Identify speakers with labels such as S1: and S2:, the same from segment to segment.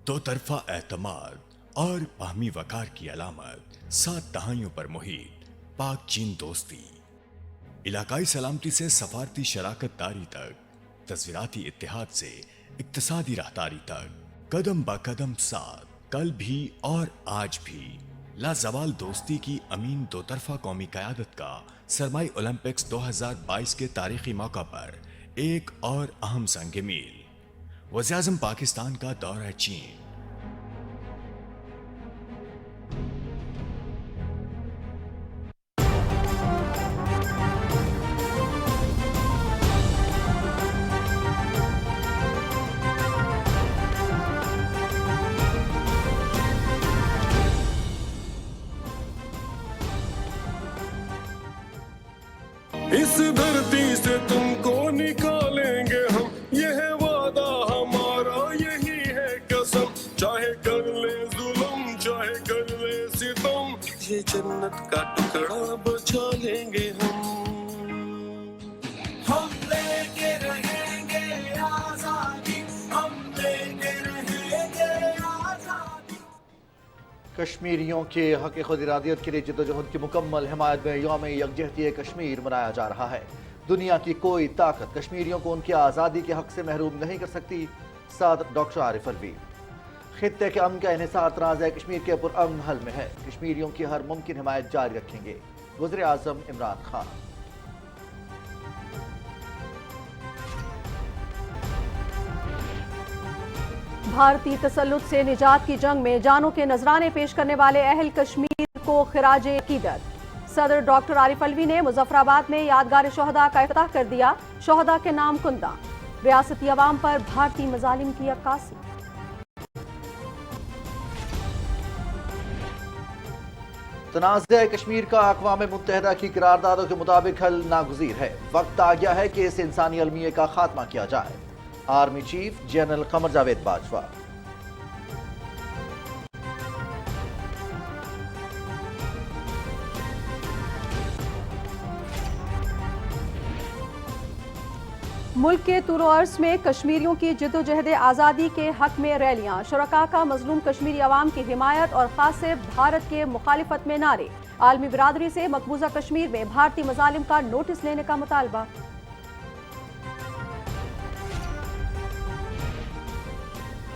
S1: दो तरफा एतमाद और बाहमी वकार की अलामत, 7 दहाइयों पर मुहित पाक चीन दोस्ती, इलाकाई सलामती से सफारती शराकत दारी तक, तस्वीराती इत्तेहाद से इक्तिसादी राहदारी तक, कदम ब कदम साथ, कल भी और आज भी लाजवाल दोस्ती की अमीन दो तरफा कौमी क़यादत का सरमाई ओलंपिक्स 2022 के तारीखी मौका पर एक और अहम संग मील, वज़ीर-ए-आज़म पाकिस्तान का दौरा चीन।
S2: इस धरती से तुमको निकालेंगे हम, ये है वादा हमारा, यही है कसम। चाहे कर ले जुल्म, चाहे कर ले सितम, ये जन्नत का टुकड़ा बचा लेंगे हम लेके रहेंगे आजादी, हम लेके रहेंगे आजादी।
S3: कश्मीरियों के हक़ खुद इरादियत के लिए जद्दोजहद की मुकम्मल हिमायत में यौम यकजहती कश्मीर मनाया जा रहा है। दुनिया की कोई ताकत कश्मीरियों को उनकी आज़ादी के हक़ से महरूम नहीं कर सकती। साथ डॉक्टर आरिफ अलवी। खित्ते के अमन का इन्हिसार तनाज़ा कश्मीर के पुरअमन हल में है। कश्मीरियों की हर मुमकिन हिमायत जारी रखेंगे। वज़ीर-ए-आज़म इमरान खान।
S4: भारतीय तसल्लुत से निजात की जंग में जानों के नजराने पेश करने वाले अहल कश्मीर को खिराजे अकीदत। सदर डॉक्टर आरिफ अलवी ने मुजफ्फराबाद में यादगार शोहदा का इफ्तिताह कर दिया। शोहदा के नाम कुंदा, रियासती अवाम पर भारतीय मजालिम की अक्कासी।
S3: तनाज़ा कश्मीर का अक़वाम मुत्तहिदा की करारदादों के मुताबिक हल नागुज़ीर है। वक्त आ गया है कि इस इंसानी अलमिये का खात्मा किया जाए। Army chief general Qamar Javed Bajwa.
S4: मुल्क के तूर अर्ज़ में कश्मीरियों की जिद्दोजहद आज़ादी के हक में रैलियां। शुरका का मजलूम कश्मीरी अवाम की हिमायत और खासे भारत के मुखालिफत में नारे। आलमी बिरादरी से मकबूजा कश्मीर में भारतीय मजालिम का नोटिस लेने का मुतालबा।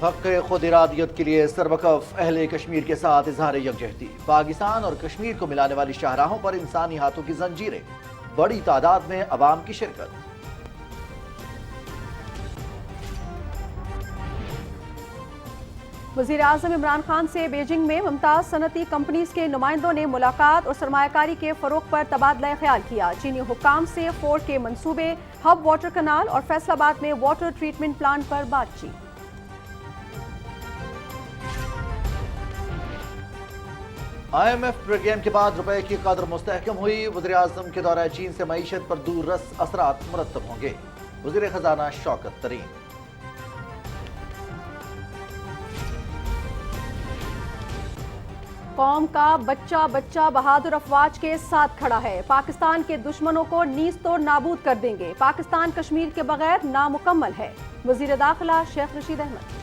S3: हक़ खुद इरादियत के लिए सरवकफ अहले कश्मीर के साथ इजहार यकजहती। पाकिस्तान और कश्मीर को मिलाने वाली शाहराहों पर इंसानी हाथों की जंजीरें। बड़ी तादाद में अवाम की शिरकत।
S4: वज़ीर-ए-आज़म इमरान खान से बीजिंग में मुमताज़ सनती कंपनीज के नुमाइंदों ने मुलाकात और सरमायाकारी के फ़रोग़ पर तबादला ख्याल किया। चीनी हुक्काम से फोर्ट के मंसूबे, हब वाटर कनाल और फैसलाबाद में वाटर ट्रीटमेंट प्लांट पर बातचीत।
S3: IMF प्रोग्राम के बाद रुपए की कदर मुस्तहकम हुई। वज़ीर-ए-आज़म के दौरा चीन से मईशत पर दूर रस असरात मुरतब होंगे। वज़ीर खजाना शौकत तरीन।
S4: कौम का बच्चा बच्चा बहादुर अफवाज के साथ खड़ा है। पाकिस्तान के दुश्मनों को नीज तोड़ नाबूद कर देंगे। पाकिस्तान कश्मीर के बगैर नामुकम्मल है। वज़ीर दाखिला शेख रशीद अहमद।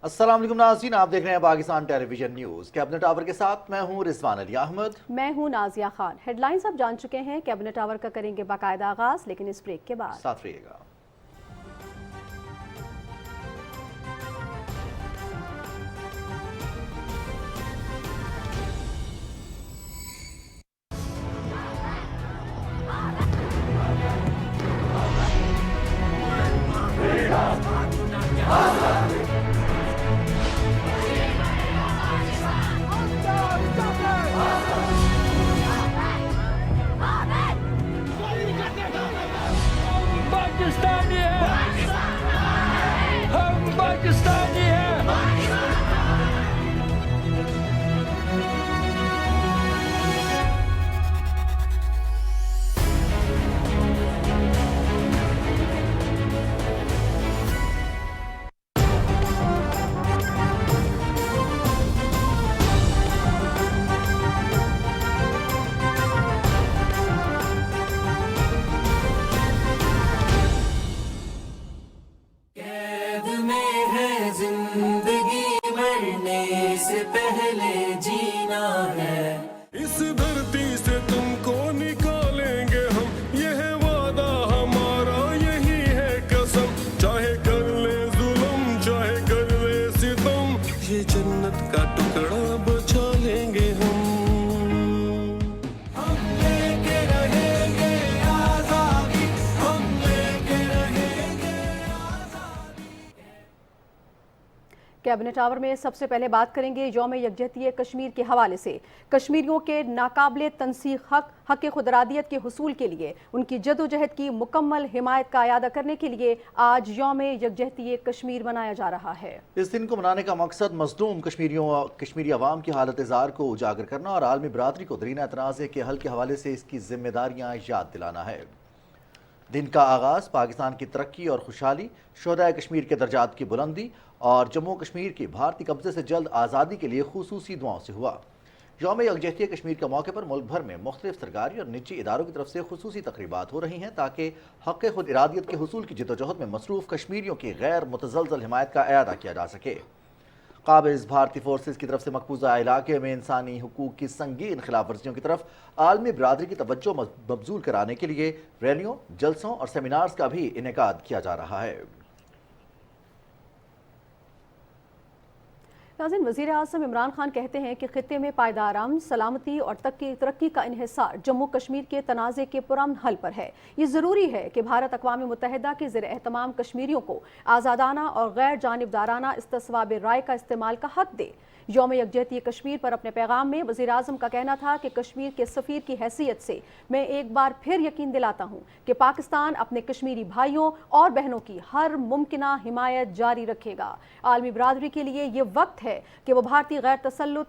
S3: अस्सलाम वालेकुम नाज़रीन, आप देख रहे हैं Pakistan television news. Cabinet hour के साथ मैं हूं रिजवान अली अहमद।
S4: मैं हूं नाजिया खान। हेडलाइंस आप जान चुके हैं। कैबिनेट आवर का करेंगे बाकायदा आगाज, लेकिन इस ब्रेक के बाद
S3: साथ रहिएगा।
S4: कैबिनेट आवर में सबसे पहले बात करेंगे यौम यकजहती कश्मीर के हवाले से। कश्मीरियों के नाकाबिले तनसीख हक खुदरादियत के हुसूल के लिए उनकी जदोजहद की मुकम्मल हिमायत का अयादा करने के लिए आज यौम यकजहती कश्मीर मनाया जा रहा है।
S3: इस दिन को मनाने का मकसद मजलूम कश्मीरी अवाम की हालत इज़ार को उजागर करना और आलमी बरादरी को दरीना तनाज़े के हल के हवाले से इसकी जिम्मेदारियाँ याद दिलाना है। दिन का आगाज़ पाकिस्तान की तरक्की और खुशहाली, शोहदाए कश्मीर के दर्जात की बुलंदी और जम्मू कश्मीर की भारतीय कब्जे से जल्द आज़ादी के लिए खुसूसी दुआओं से हुआ। यौम यकजहती कश्मीर के मौके पर मुल्क भर में मुख्तलिफ सरकारी और निजी इदारों की तरफ से खुसूसी तकरीबात हो रही हैं ताकि हक़ खुद इरादियत के हुसूल की जदोजहद में मसरूफ़ कश्मीरियों की गैर मुतज़लज़ल हिमायत का अयादा किया जा सके। काबिज़ भारतीय फोर्सेस की तरफ से मकबूजा इलाके में इंसानी हुकूक की संगीन खिलाफ वर्जियों की तरफ आलमी बरादरी की तवज्जो मबजूल कराने के लिए रैलियों, जलसों और सेमिनार्स का भी इनेकाद किया जा रहा है।
S4: नाज़रीन, वज़ीर आज़म इमरान खान कहते हैं कि खित्ते में पायदार अमन, सलामती और तरक्की का इन्हिसार जम्मू कश्मीर के तनाज़े के पुरअमन हल पर है। ये ज़रूरी है कि भारत अक़वाम मुत्तहिदा के ज़ेर एहतमाम कश्मीरियों को आज़ादाना और गैर जानिबदाराना इस्तिस्वाब राय का इस्तेमाल का हक़ दे। यौम यकजहती कश्मीर पर अपने पैगाम में वज़ीर आज़म का कहना था कि कश्मीर के सफ़ीर की हैसियत से मैं एक बार फिर यकीन दिलाता हूँ कि पाकिस्तान अपने कश्मीरी भाइयों और बहनों की हर मुमकिना हिमायत जारी रखेगा। आलमी बरादरी के लिए ये वक्त है कि वो भारतीय गैर तसल्लुत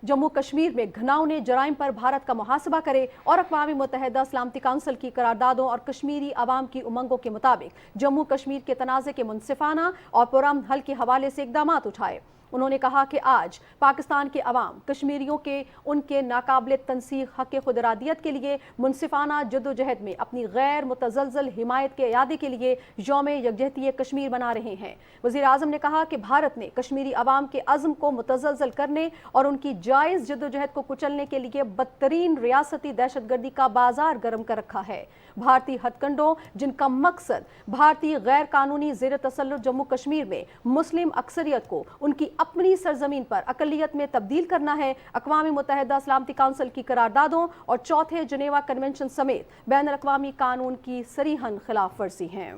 S4: जम्मू कश्मीर में घिनौने जराइम पर भारत का मुहासबा करे और अक़वाम मुत्तहिदा सलामती काउंसिल की करारदादों और कश्मीरी आवाम की उमंगों के मुताबिक जम्मू कश्मीर के तनाज़े के मुनसिफाना और पुरअमन हल के हवाले से इक़दाम उठाए। उन्होंने कहा कि आज पाकिस्तान के अवाम कश्मीरियों के उनके नाकाबिले तनसीख हक़ खुदरादियत के लिए मुनसिफाना जदोजहद में अपनी गैर मुतज़लज़ल हिमायत के अयादे के लिए यौम यकजहती कश्मीर मना रहे हैं। वज़ीर आज़म ने कहा कि भारत ने कश्मीरी अवाम के अज़्म को मुतज़लज़ल करने और उनकी जायज़ जदोजहद को कुचलने के लिए बदतरीन रियासती दहशतगर्दी का बाजार गर्म कर रखा है। भारतीय हथकंडों जिनका मकसद भारतीय गैर कानूनी ज़ेर तसल्लुत जम्मू कश्मीर में मुस्लिम अक्सरियत को उनकी अपनी सरजमीन पर अकलियत में तब्दील करना है, अक़वाम मुत्तहिदा सलामती काउंसिल की करारदादों और चौथे जनेवा कन्वेंशन समेत बैन अक़वामी कानून की सरीहन खिलाफ वर्जी है।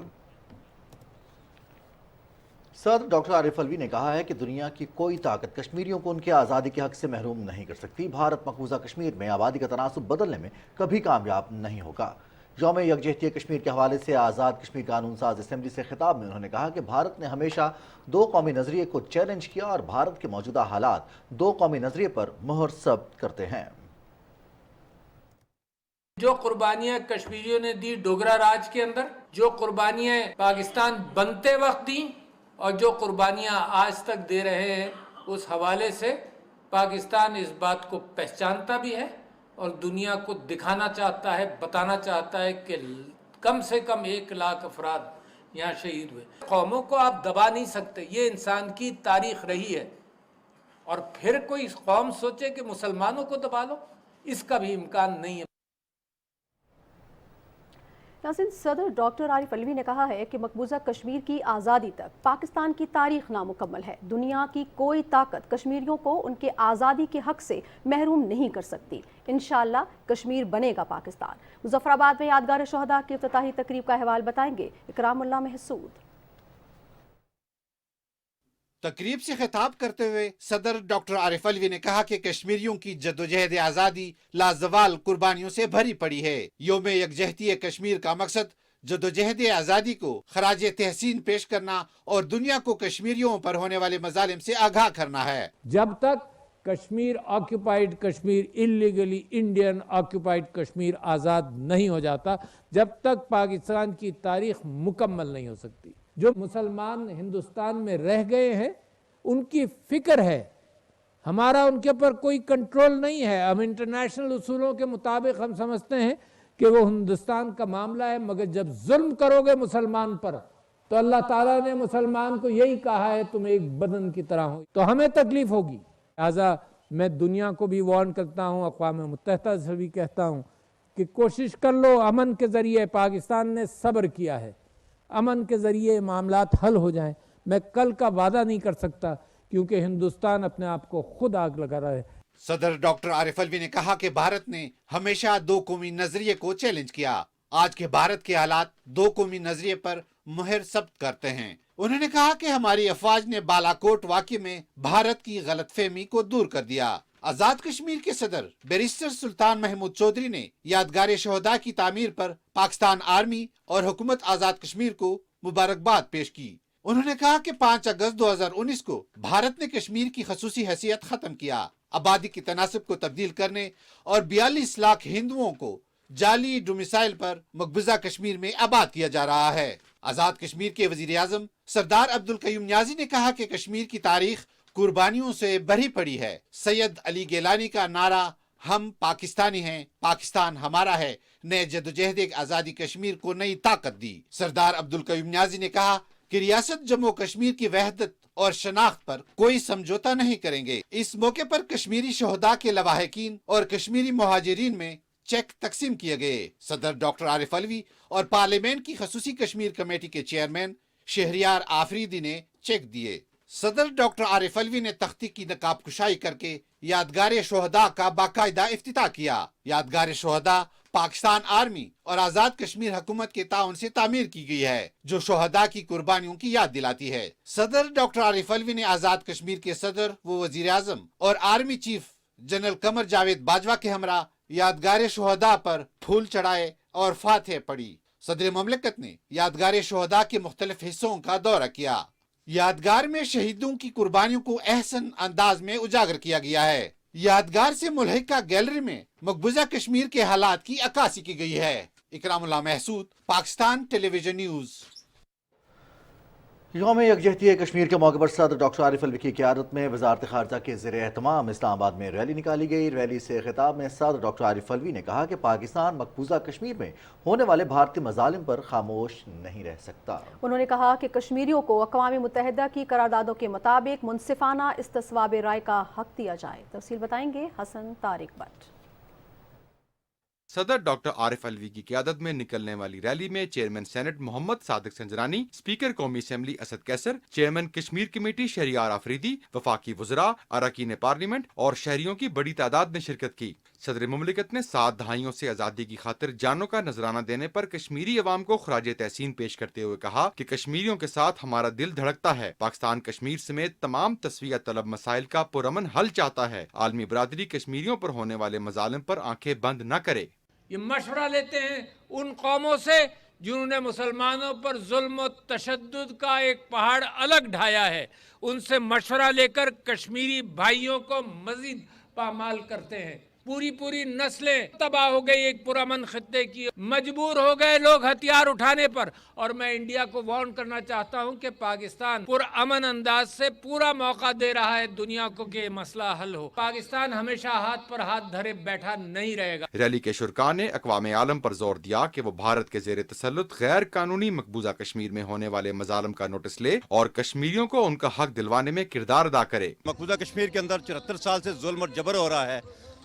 S3: सदर डॉक्टर आरिफ अलवी ने कहा है कि दुनिया की कोई ताकत कश्मीरियों को उनके आज़ादी के हक से महरूम नहीं कर सकती। भारत मकबूजा कश्मीर में आबादी का तनासुब बदलने में कभी कामयाब नहीं होगा। यौम यकजहती कश्मीर के हवाले से आज़ाद कश्मीर कानून साज असम्बली से खिताब में उन्होंने कहा कि भारत ने हमेशा दो कौमी नज़रिए को चैलेंज किया और भारत के मौजूदा हालात दो कौमी नज़रिए पर मोहर सब्त करते हैं।
S5: जो कुर्बानियां कश्मीरियों ने दी डोगरा राज के अंदर, जो कुर्बानियां पाकिस्तान बनते वक्त दी और जो कुर्बानियां आज तक दे रहे हैं, उस हवाले से पाकिस्तान इस बात को पहचानता भी है और दुनिया को दिखाना चाहता है, बताना चाहता है कि कम से कम 1 लाख अफराद यहाँ शहीद हुए। कौमों को आप दबा नहीं सकते, ये इंसान की तारीख रही है। और फिर कोई कौम सोचे कि मुसलमानों को दबा लो, इसका भी इम्कान नहीं है।
S4: नाज़रीन, सदर डॉक्टर आरिफ अलवी ने कहा है कि मकबूजा कश्मीर की आज़ादी तक पाकिस्तान की तारीख नामुकम्मल है। दुनिया की कोई ताकत कश्मीरियों को उनके आज़ादी के हक से महरूम नहीं कर सकती। इंशाअल्लाह कश्मीर बनेगा पाकिस्तान। मुजफ्फराबाद में यादगार शोहदा की इफ्तिताही तकरीब का अहवाल बताएंगे इकरामुल्लाह महसूद।
S6: तकरीब से खिताब करते हुए सदर डॉक्टर आरिफ अलवी ने कहा कि कश्मीरियों की जद्दोजहद आज़ादी लाजवाल कुर्बानियों से भरी पड़ी है। यौम यकजहती कश्मीर का मकसद जद्दोजहद आज़ादी को खराज तहसीन पेश करना और दुनिया को कश्मीरियों पर होने वाले मजालिम से आगाह करना है।
S7: जब तक Kashmir occupied Kashmir, illegally Indian occupied Kashmir आज़ाद नहीं हो जाता, जब तक पाकिस्तान की तारीख मुकम्मल नहीं हो सकती। जो मुसलमान हिंदुस्तान में रह गए हैं उनकी फिक्र है, हमारा उनके पर कोई कंट्रोल नहीं है। हम इंटरनेशनल उसूलों के मुताबिक हम समझते हैं कि वो हिंदुस्तान का मामला है, मगर जब जुल्म करोगे मुसलमान पर तो अल्लाह ताला ने मुसलमान को यही कहा है तुम एक बदन की तरह हो, तो हमें तकलीफ होगी। लिहाजा मैं दुनिया को भी वार्न करता हूँ, अक़वाम मुत्तहिदा से भी कहता हूँ कि कोशिश कर लो अमन के ज़रिए। पाकिस्तान ने सब्र किया है, अमन के ज़रिए मामलात हल हो जाएं। मैं कल का वादा नहीं कर सकता क्योंकि हिंदुस्तान अपने आप को खुद आग लगा रहा है।
S6: सदर डॉक्टर आरिफ अलवी ने कहा कि भारत ने हमेशा दो कौमी नजरिए को चैलेंज किया। आज के भारत के हालात दो कौमी नजरिए पर मुहर सब्त करते हैं। उन्होंने कहा कि हमारी अफवाज ने बालाकोट वाक़े में भारत की गलतफहमी को दूर कर दिया। आजाद कश्मीर के सदर बैरिस्टर सुल्तान महमूद चौधरी ने यादगार शोहदा की तामीर पर पाकिस्तान आर्मी और हुकूमत आजाद कश्मीर को मुबारकबाद पेश की। उन्होंने कहा कि 5 अगस्त 2019 को भारत ने कश्मीर की खसूसी हैसियत खत्म किया, आबादी की तनासब को तब्दील करने और 42 लाख हिंदुओं को जाली डोमिसाइल पर मकबूजा कश्मीर में आबाद किया जा रहा है। आजाद कश्मीर के वजीर आजम सरदार अब्दुल कयूम न्याजी ने कहा कि कश्मीर की तारीख कुर्बानियों से भरी पड़ी है। सैयद अली गिलानी का नारा हम पाकिस्तानी हैं, पाकिस्तान हमारा है ने जदोजहद आजादी कश्मीर को नई ताकत दी। सरदार अब्दुल कयूम न्याजी ने कहा कि रियासत जम्मू कश्मीर की वहदत और शनाख्त पर कोई समझौता नहीं करेंगे। इस मौके पर कश्मीरी शोहदा के लवाहिकीन और कश्मीरी मुहाजिरीन में चेक तकसीम किए गए। सदर डॉक्टर आरिफ अलवी और पार्लियामेंट की खसूसी कश्मीर कमेटी के चेयरमैन शहरियार आफरीदी ने चेक दिए। सदर डॉक्टर आरिफ अलवी ने तख्ती की नकाब कुशाई करके यादगार शोहदा का बाकायदा इफ्तिताह किया। यादगार शोहदा पाकिस्तान आर्मी और आजाद कश्मीर हुकूमत के ताउन से तामीर की गई है, जो शोहदा की कुर्बानियों की याद दिलाती है। सदर डॉक्टर आरिफ अलवी ने आजाद कश्मीर के सदर व वजीर आजम और army chief general Qamar Javed Bajwa के हमरा यादगार शोहदा पर फूल चढ़ाए और फातह पढ़ी। सदर ममलकत ने यादगार शोहदा के मुख्तलिफ हिस्सों का दौरा किया। यादगार में शहीदों की कुर्बानियों को अहसन अंदाज में उजागर किया गया है। यादगार से मुल्हिका गैलरी में मकबूजा कश्मीर के हालात की अक्कासी की गई है। Ikramullah Mehsud, Pakistan television news.
S3: यौम यकजहती कश्मीर के मौके पर सदर डॉक्टर आरिफ अलवी की क़यादत में वज़ारत ख़ारजा के ज़ेर एहतमाम इस्लामाबाद में रैली निकाली गई। रैली से खिताब में सदर डॉक्टर आरिफ अलवी ने कहा कि पाकिस्तान मकबूजा कश्मीर में होने वाले भारतीय मज़ालिम पर खामोश नहीं रह सकता।
S4: उन्होंने कहा कि कश्मीरियों को अक़वाम मुत्तहिदा की करारदादों के मुताबिक मुनसिफाना इस्तिस्वाब राय का हक दिया जाए। तफसील बताएंगे हसन तारिक भट्ट।
S8: सदर डॉक्टर आरिफ अलवी की क़यादत में निकलने वाली रैली में chairman senate Mohammad Sadiq Sanjrani, speaker कौमी assembly Asad Qaiser, chairman Kashmir committee Shehryar Afridi, वफाकी वज़रा, अरकान पार्लियामेंट और शहरियों की बड़ी तादाद ने शिरकत की। सदर मुमलिकत ने 7 दहाइयों से आज़ादी की खातिर जानों का नजराना देने पर कश्मीरी अवाम को खराज तहसीन पेश करते हुए कहा कि कश्मीरियों के साथ हमारा दिल धड़कता है। पाकिस्तान कश्मीर समेत तमाम तस्वीया तलब मसाइल का पुरअमन हल चाहता है। आलमी बरादरी कश्मीरियों पर होने वाले मजालिम पर आंखें बंद न करे।
S5: ये मशवरा लेते हैं उन कौमों से जिन्होंने मुसलमानों पर जुल्म और तशद्दुद का एक पहाड़ अलग ढाया है। उनसे मशवरा लेकर कश्मीरी भाइयों को मजीद पामाल करते हैं। पूरी नस्लें तबाह हो गई एक पुरअमन खित्ते की, मजबूर हो गए लोग हथियार उठाने पर। और मैं इंडिया को वार्न करना चाहता हूं कि पाकिस्तान पुरअमन अंदाज से पूरा मौका दे रहा है दुनिया को कि मसला हल हो। पाकिस्तान हमेशा हाथ पर हाथ धरे बैठा नहीं रहेगा।
S8: रैली के शुरका ने अक़वाम आलम पर जोर दिया कि वो भारत के जेर तसल्लुत गैर कानूनी मकबूजा कश्मीर में होने वाले मजालम का नोटिस ले और कश्मीरियों को उनका हक दिलवाने में किरदार अदा करे।
S9: मकबूजा कश्मीर के अंदर 74 साल से जुल्म और जबर हो रहा है,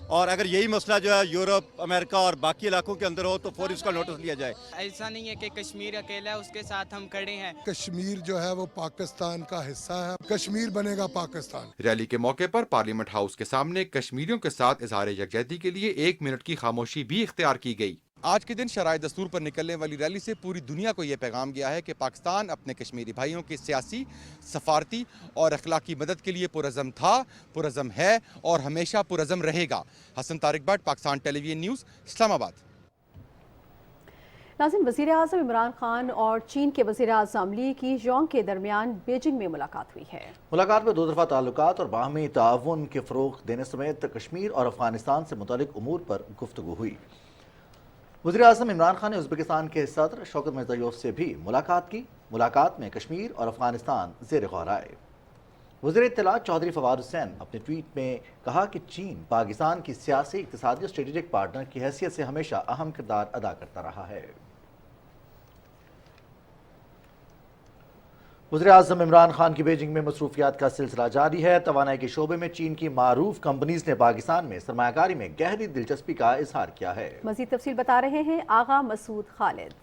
S9: और अगर यही मसला जो है यूरोप, अमेरिका और बाकी इलाकों के अंदर हो तो फौरी उसका नोटिस लिया जाए।
S10: ऐसा नहीं है कि कश्मीर अकेला है, उसके साथ हम खड़े हैं।
S2: कश्मीर जो है वो पाकिस्तान का हिस्सा है, कश्मीर बनेगा पाकिस्तान।
S8: रैली के मौके पर पार्लियामेंट हाउस के सामने कश्मीरियों के साथ इजहार यकजहती के लिए 1 मिनट की खामोशी भी इख्तियार की गई। आज के दिन शराय दस्तूर पर निकलने वाली रैली से पूरी दुनिया को यह पैगाम गया है कि पाकिस्तान अपने कश्मीरी भाइयों की सियासी, सफारती और अखलाकी मदद के लिए पुरअज़म था, पुरअज़म है और हमेशा पुरअज़म रहेगा। Hassan Tariq Bhatt, Pakistan television news, Islamabad.
S4: नाज़रीन, वज़ीर आज़म इमरान खान और चीन के वज़ीर आज़म ली की जोंग के दरमियान बीजिंग में मुलाकात हुई है। मुलाकात में 2 तरफ़ा ताल्लुकात और बाहमी ताउन के फ़रोग़ देने समेत कश्मीर और अफ़गानिस्तान से मुतल्लिक़ उमूर पर गुफ्तगू हुई। वज़ीर आज़म इमरान खान ने उज़्बेकिस्तान के सदर शौकत मिर्ज़ायोव से भी मुलाकात की। मुलाकात में कश्मीर और अफ़गानिस्तान ज़ेर गौर आए। वज़ीर इत्तलात चौधरी फवाद हुसैन अपने ट्वीट में कहा कि चीन पाकिस्तान की सियासी, इक़्तिसादी और स्ट्रेटेजिक पार्टनर की हैसियत से हमेशा अहम किरदार अदा करता रहा है। वज़ीर आज़म इमरान खान की बीजिंग में मसरूफियात का सिलसिला जारी है। तवानाई के शोबे में चीन की मारूफ कंपनीज ने पाकिस्तान में सरमायाकारी में गहरी दिलचस्पी का इजहार किया है। मज़ीद तफसील बता रहे हैं आगा मसूद खालिद।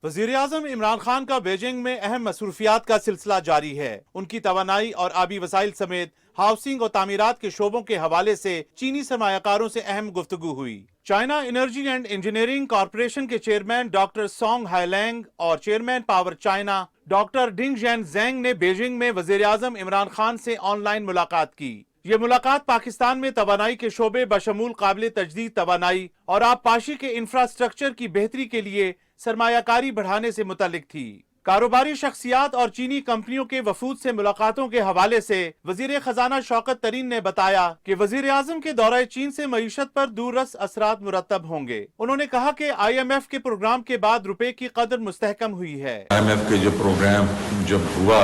S6: वज़ीर आज़म इमरान खान का बीजिंग में अहम मसरूफियात का सिलसिला जारी है। उनकी तवानाई और आबी वसाइल समेत हाउसिंग और तामीरात के शोबों के हवाले से चीनी सरमायाकारों से अहम गुफ्तगू हुई। China energy and engineering corporation के चेयरमैन डॉक्टर सोंग हाईलैंग और चेयरमैन पावर चाइना डॉक्टर डिंग जैन ज़ेंग ने बीजिंग में वज़ीर आज़म इमरान खान से ऑनलाइन मुलाकात की। ये मुलाकात पाकिस्तान में तवानाई के शोबे बशमूल काबिल तजदीद तवानाई और आबपाशी के इंफ्रास्ट्रक्चर की बेहतरी के लिए सरमायाकारी बढ़ाने से मुतल्लिक थी। कारोबारी शख्सियात और चीनी कंपनियों के वफूद से मुलाकातों के हवाले से वजीर खजाना शौकत तरीन ने बताया कि वजीर आजम के दौरे चीन से मईशत पर दूररस असरात मुरतब होंगे। उन्होंने कहा कि IMF के प्रोग्राम के बाद रुपए की कदर मुस्तहकम हुई है।
S11: IMF के जो प्रोग्राम जब हुआ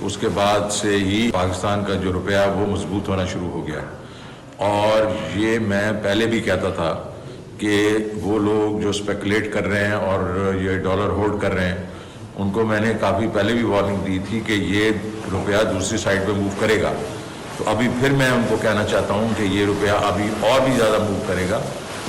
S11: उसके बाद से ही पाकिस्तान का जो रुपया वो मजबूत होना शुरू हो गया, और ये मैं पहले भी कहता था कि वो लोग जो स्पेकुलेट कर रहे हैं और ये डॉलर होल्ड कर रहे हैं, उनको मैंने काफ़ी पहले भी वार्निंग दी थी कि ये रुपया दूसरी साइड पे मूव करेगा। तो अभी फिर मैं उनको कहना चाहता हूँ कि ये रुपया अभी और भी ज़्यादा मूव करेगा,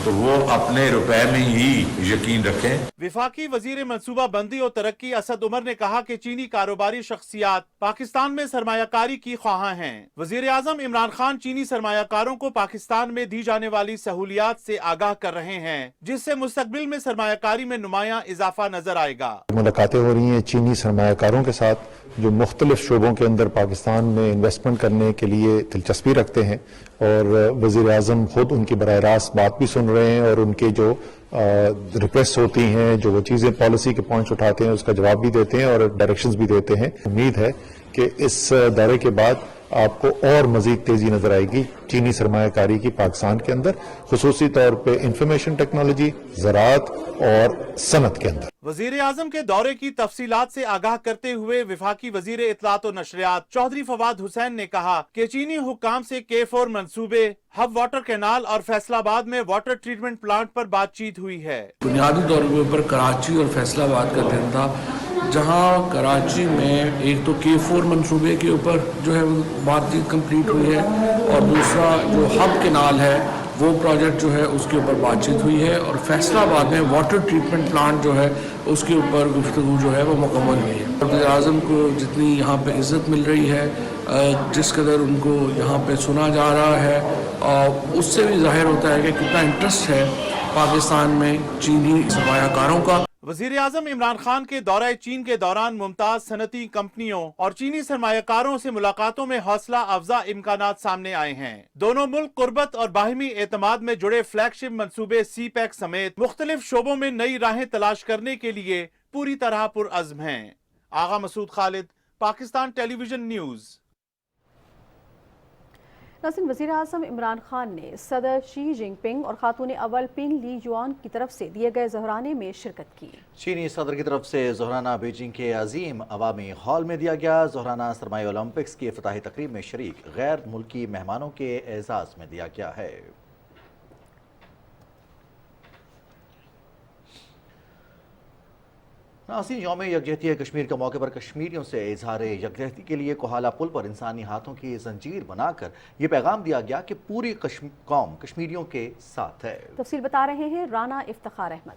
S11: तो वो अपने रुपए में ही यकीन रखें।
S6: विफाकी वजीर मनसूबा बंदी और तरक्की असद उमर ने कहा कि चीनी कारोबारी शख्सियात पाकिस्तान में सरमायाकारी की ख्वाहां हैं। वजीर आजम इमरान खान चीनी सरमायाकारों को पाकिस्तान में दी जाने वाली सहूलियात से आगाह कर रहे हैं, जिससे मुस्तकबिल में सरमायाकारी में नुमाया इजाफा नजर आएगा।
S12: मुलाकातें हो रही हैं चीनी सरमायाकारों के साथ जो मुख्तलिफ शोबों के अंदर पाकिस्तान में इन्वेस्टमेंट करने के लिए दिलचस्पी रखते हैं, और वजीर आजम खुद उनकी बराह रास्त बात भी सुन रहे हैं और उनके जो रिक्वेस्ट होती हैं, जो वो चीज़ें पॉलिसी के पॉइंट्स उठाते हैं, उसका जवाब भी देते हैं और डायरेक्शंस भी देते हैं। उम्मीद है कि इस दौरे के बाद आपको और मजीद तेजी नजर आएगी चीनी सरमायाकारी की पाकिस्तान के अंदर, खुसूसी तौर पे इंफॉर्मेशन टेक्नोलॉजी, ज़राअत और सनत के अंदर।
S6: वजीर आजम के दौरे की तफसीलात से आगाह करते हुए विफाकी वजीर इत्तलात और नशरियात चौधरी फवाद हुसैन ने कहा कि चीनी हुक्काम से K4 मंसूबे, हब वाटर कैनाल और फैसलाबाद में वाटर ट्रीटमेंट प्लांट पर बातचीत हुई है।
S13: बुनियादी तौर के ऊपर कराची और फैसलाबाद का दिन था, जहां कराची में एक तो K4 मंसूबे के ऊपर जो है बातचीत कंप्लीट हुई है, और दूसरा जो हब कैनाल है वो प्रोजेक्ट जो है उसके ऊपर बातचीत हुई है, और फैसलाबाद में वाटर ट्रीटमेंट प्लांट जो है उसके ऊपर गुफ्तगू जो है वो मुकम्मल हुई है। वज़ीर आज़म को जितनी यहाँ पे इज़्ज़त मिल रही है, जिस कदर उनको यहाँ पे सुना जा रहा है, उससे भी जाहिर होता है कि कितना इंटरेस्ट है पाकिस्तान में चीनी सरमायाकारों का।
S6: वजीर आजम इमरान खान के दौरे चीन के दौरान मुमताज सनती कंपनियों और चीनी सरमायाकारों से मुलाकातों में हौसला अफजा इम्कानात सामने आए हैं। दोनों मुल्क कुर्बत और बाहिमी एतमाद में जुड़े फ्लैगशिप मंसूबे CPEC समेत मुख्तलिफ शोबों में नई राहें तलाश करने के लिए पूरी तरह पुरअज़्म हैं। आगा मसूद खालिद, पाकिस्तान टेलीविजन न्यूज़।
S4: नाज़रीन, वज़ीर आज़म इमरान खान ने सदर शी जिनपिंग और खातून अव्वल पिंग ली जुआन की तरफ से दिए गए ज़हराने में शिरकत की।
S3: चीनी सदर की तरफ से ज़हराना बीजिंग के अजीम अवामी हॉल में दिया गया। ज़हराना सरमाई ओलंपिक्स की इफ्तिताही तकरीब में शरीक गैर मुल्की मेहमानों के एजाज़ में दिया गया है। नाज़रीन, यौम यकजहती कश्मीर के मौके पर कश्मीरियों से इजहार यकजहती के लिए कोहाला पुल पर इंसानी हाथों की जंजीर बनाकर ये पैगाम दिया गया कि पूरी कौम कश्मीरियों के साथ है।
S4: तफसील बता रहे हैं राना इफ्तिखार अहमद।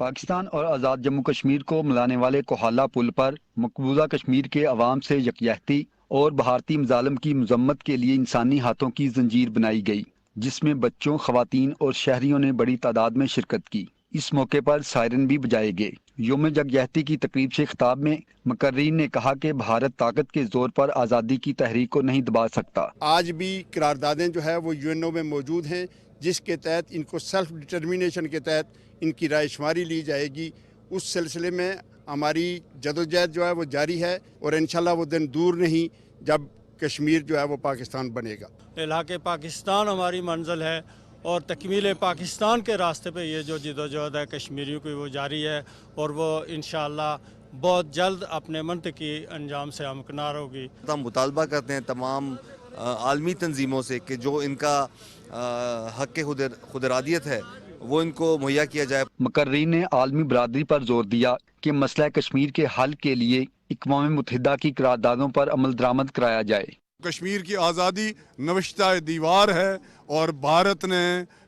S14: पाकिस्तान और आज़ाद जम्मू कश्मीर को मिलाने वाले कोहाला पुल पर मकबूजा कश्मीर के अवाम से यकजहती और भारतीय मजालम की मजम्मत के लिए इंसानी हाथों की जंजीर बनाई गई, जिसमें बच्चों, खवातीन और शहरियों ने बड़ी तादाद में शिरकत की। इस मौके पर सायरन भी बजाए गए। यौम यकजहती की तकरीब से खिताब में मुकर्रीन ने कहा कि भारत ताकत के जोर पर आज़ादी की तहरीक को नहीं दबा सकता।
S15: आज भी करारदादें जो है वो UNO में मौजूद हैं, जिसके तहत इनको सेल्फ डिटर्मिनेशन के तहत इनकी रायशुमारी ली जाएगी। उस सिलसिले में हमारी जदोजहद जो है वो जारी है, और इंशाल्लाह वो दिन दूर नहीं जब कश्मीर जो है वो पाकिस्तान बनेगा।
S16: इलाके पाकिस्तान हमारी मंजिल है, और तकमील पाकिस्तान के रास्ते पे ये जो जिदोजहद है कश्मीरियों की वो जारी है, और वो इंशाअल्लाह बहुत जल्द अपने मंतकी अंजाम से हमकिनार होगी।
S17: हम मुतालबा करते हैं तमाम आलमी तंजीमों से कि जो इनका हक़ खुदरादियत है वो इनको मुहैया किया जाए।
S14: मुकर्रीन ने आलमी बरादरी पर जोर दिया कि मसला कश्मीर के हल के लिए इक़वाम मुत्तहिदा की करारदादों पर अमल दरामद कराया जाए।
S2: कश्मीर की आज़ादी नविश्ता दीवार है, और भारत ने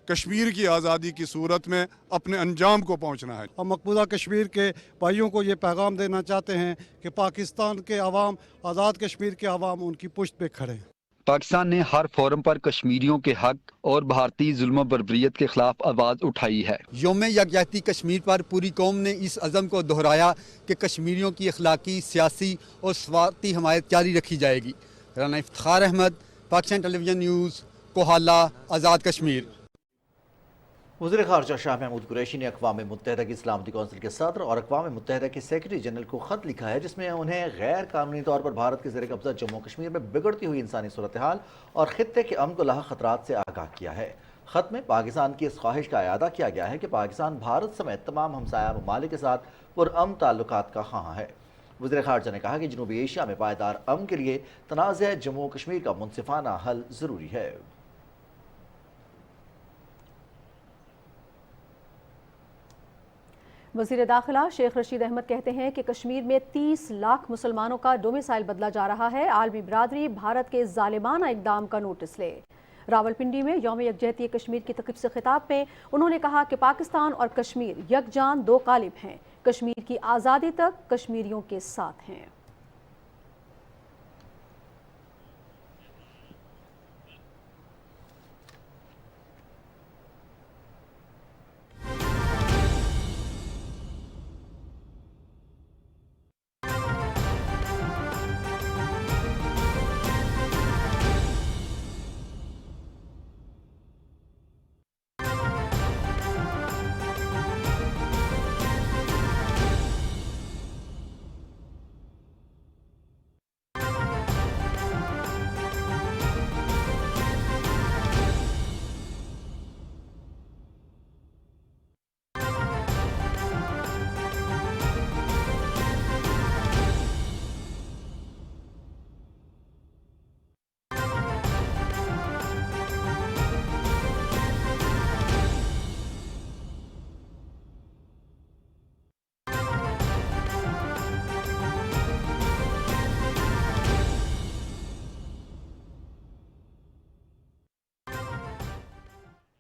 S15: کشمیر کی آزادی کی صورت میں اپنے انجام کو پہنچنا ہے۔
S16: ہم مقبوضہ کشمیر کے بھائیوں کو یہ پیغام دینا چاہتے ہیں کہ پاکستان کے عوام، آزاد کشمیر کے عوام ان کی پشت پہ کھڑے ہیں۔
S14: پاکستان نے ہر فورم پر کشمیریوں کے حق اور بھارتی ظلم و بربریت کے خلاف آواز اٹھائی ہے۔
S18: یوم یکجہتی کشمیر پر پوری قوم نے اس عزم کو دہرایا کہ کشمیریوں کی اخلاقی، سیاسی اور سفارتی حمایت جاری رکھی جائے گی۔ Rana Iftikhar Ahmad, Pakistan television news, Kohala, Azad Kashmir.
S3: وزیر خارجہ شاہ محمود قریشی نے اقوام متحدہ کی سلامتی کونسل کے صدر اور اقوام متحدہ کے سیکرٹری جنرل کو خط لکھا ہے، جس میں انہیں غیر قانونی طور پر بھارت کے زیر قبضہ جموں کشمیر میں بگڑتی ہوئی انسانی صورتحال اور خطے کے امن کو لاحق خطرات سے آگاہ کیا ہے۔ خط میں پاکستان کی اس خواہش کا اعادہ کیا گیا ہے کہ پاکستان بھارت سمیت تمام ہمسایہ ممالک کے ساتھ پرامن تعلقات کا خواہاں ہے۔ وزیر خارجہ نے کہا کہ جنوبی ایشیا میں پائیدار امن کے لیے تنازع جموں کشمیر کا منصفانہ حل ضروری ہے۔
S4: وزیر داخلہ شیخ رشید احمد کہتے ہیں کہ کشمیر میں 30 لاکھ مسلمانوں کا ڈومیسائل بدلا جا رہا ہے۔ عالمی برادری بھارت کے ظالمانہ اقدام کا نوٹس لے۔ راولپنڈی میں یوم یکجہتی کشمیر کی تقریب سے خطاب میں انہوں نے کہا کہ پاکستان اور کشمیر یکجان دو قالب ہیں، کشمیر کی آزادی تک کشمیریوں کے ساتھ ہیں۔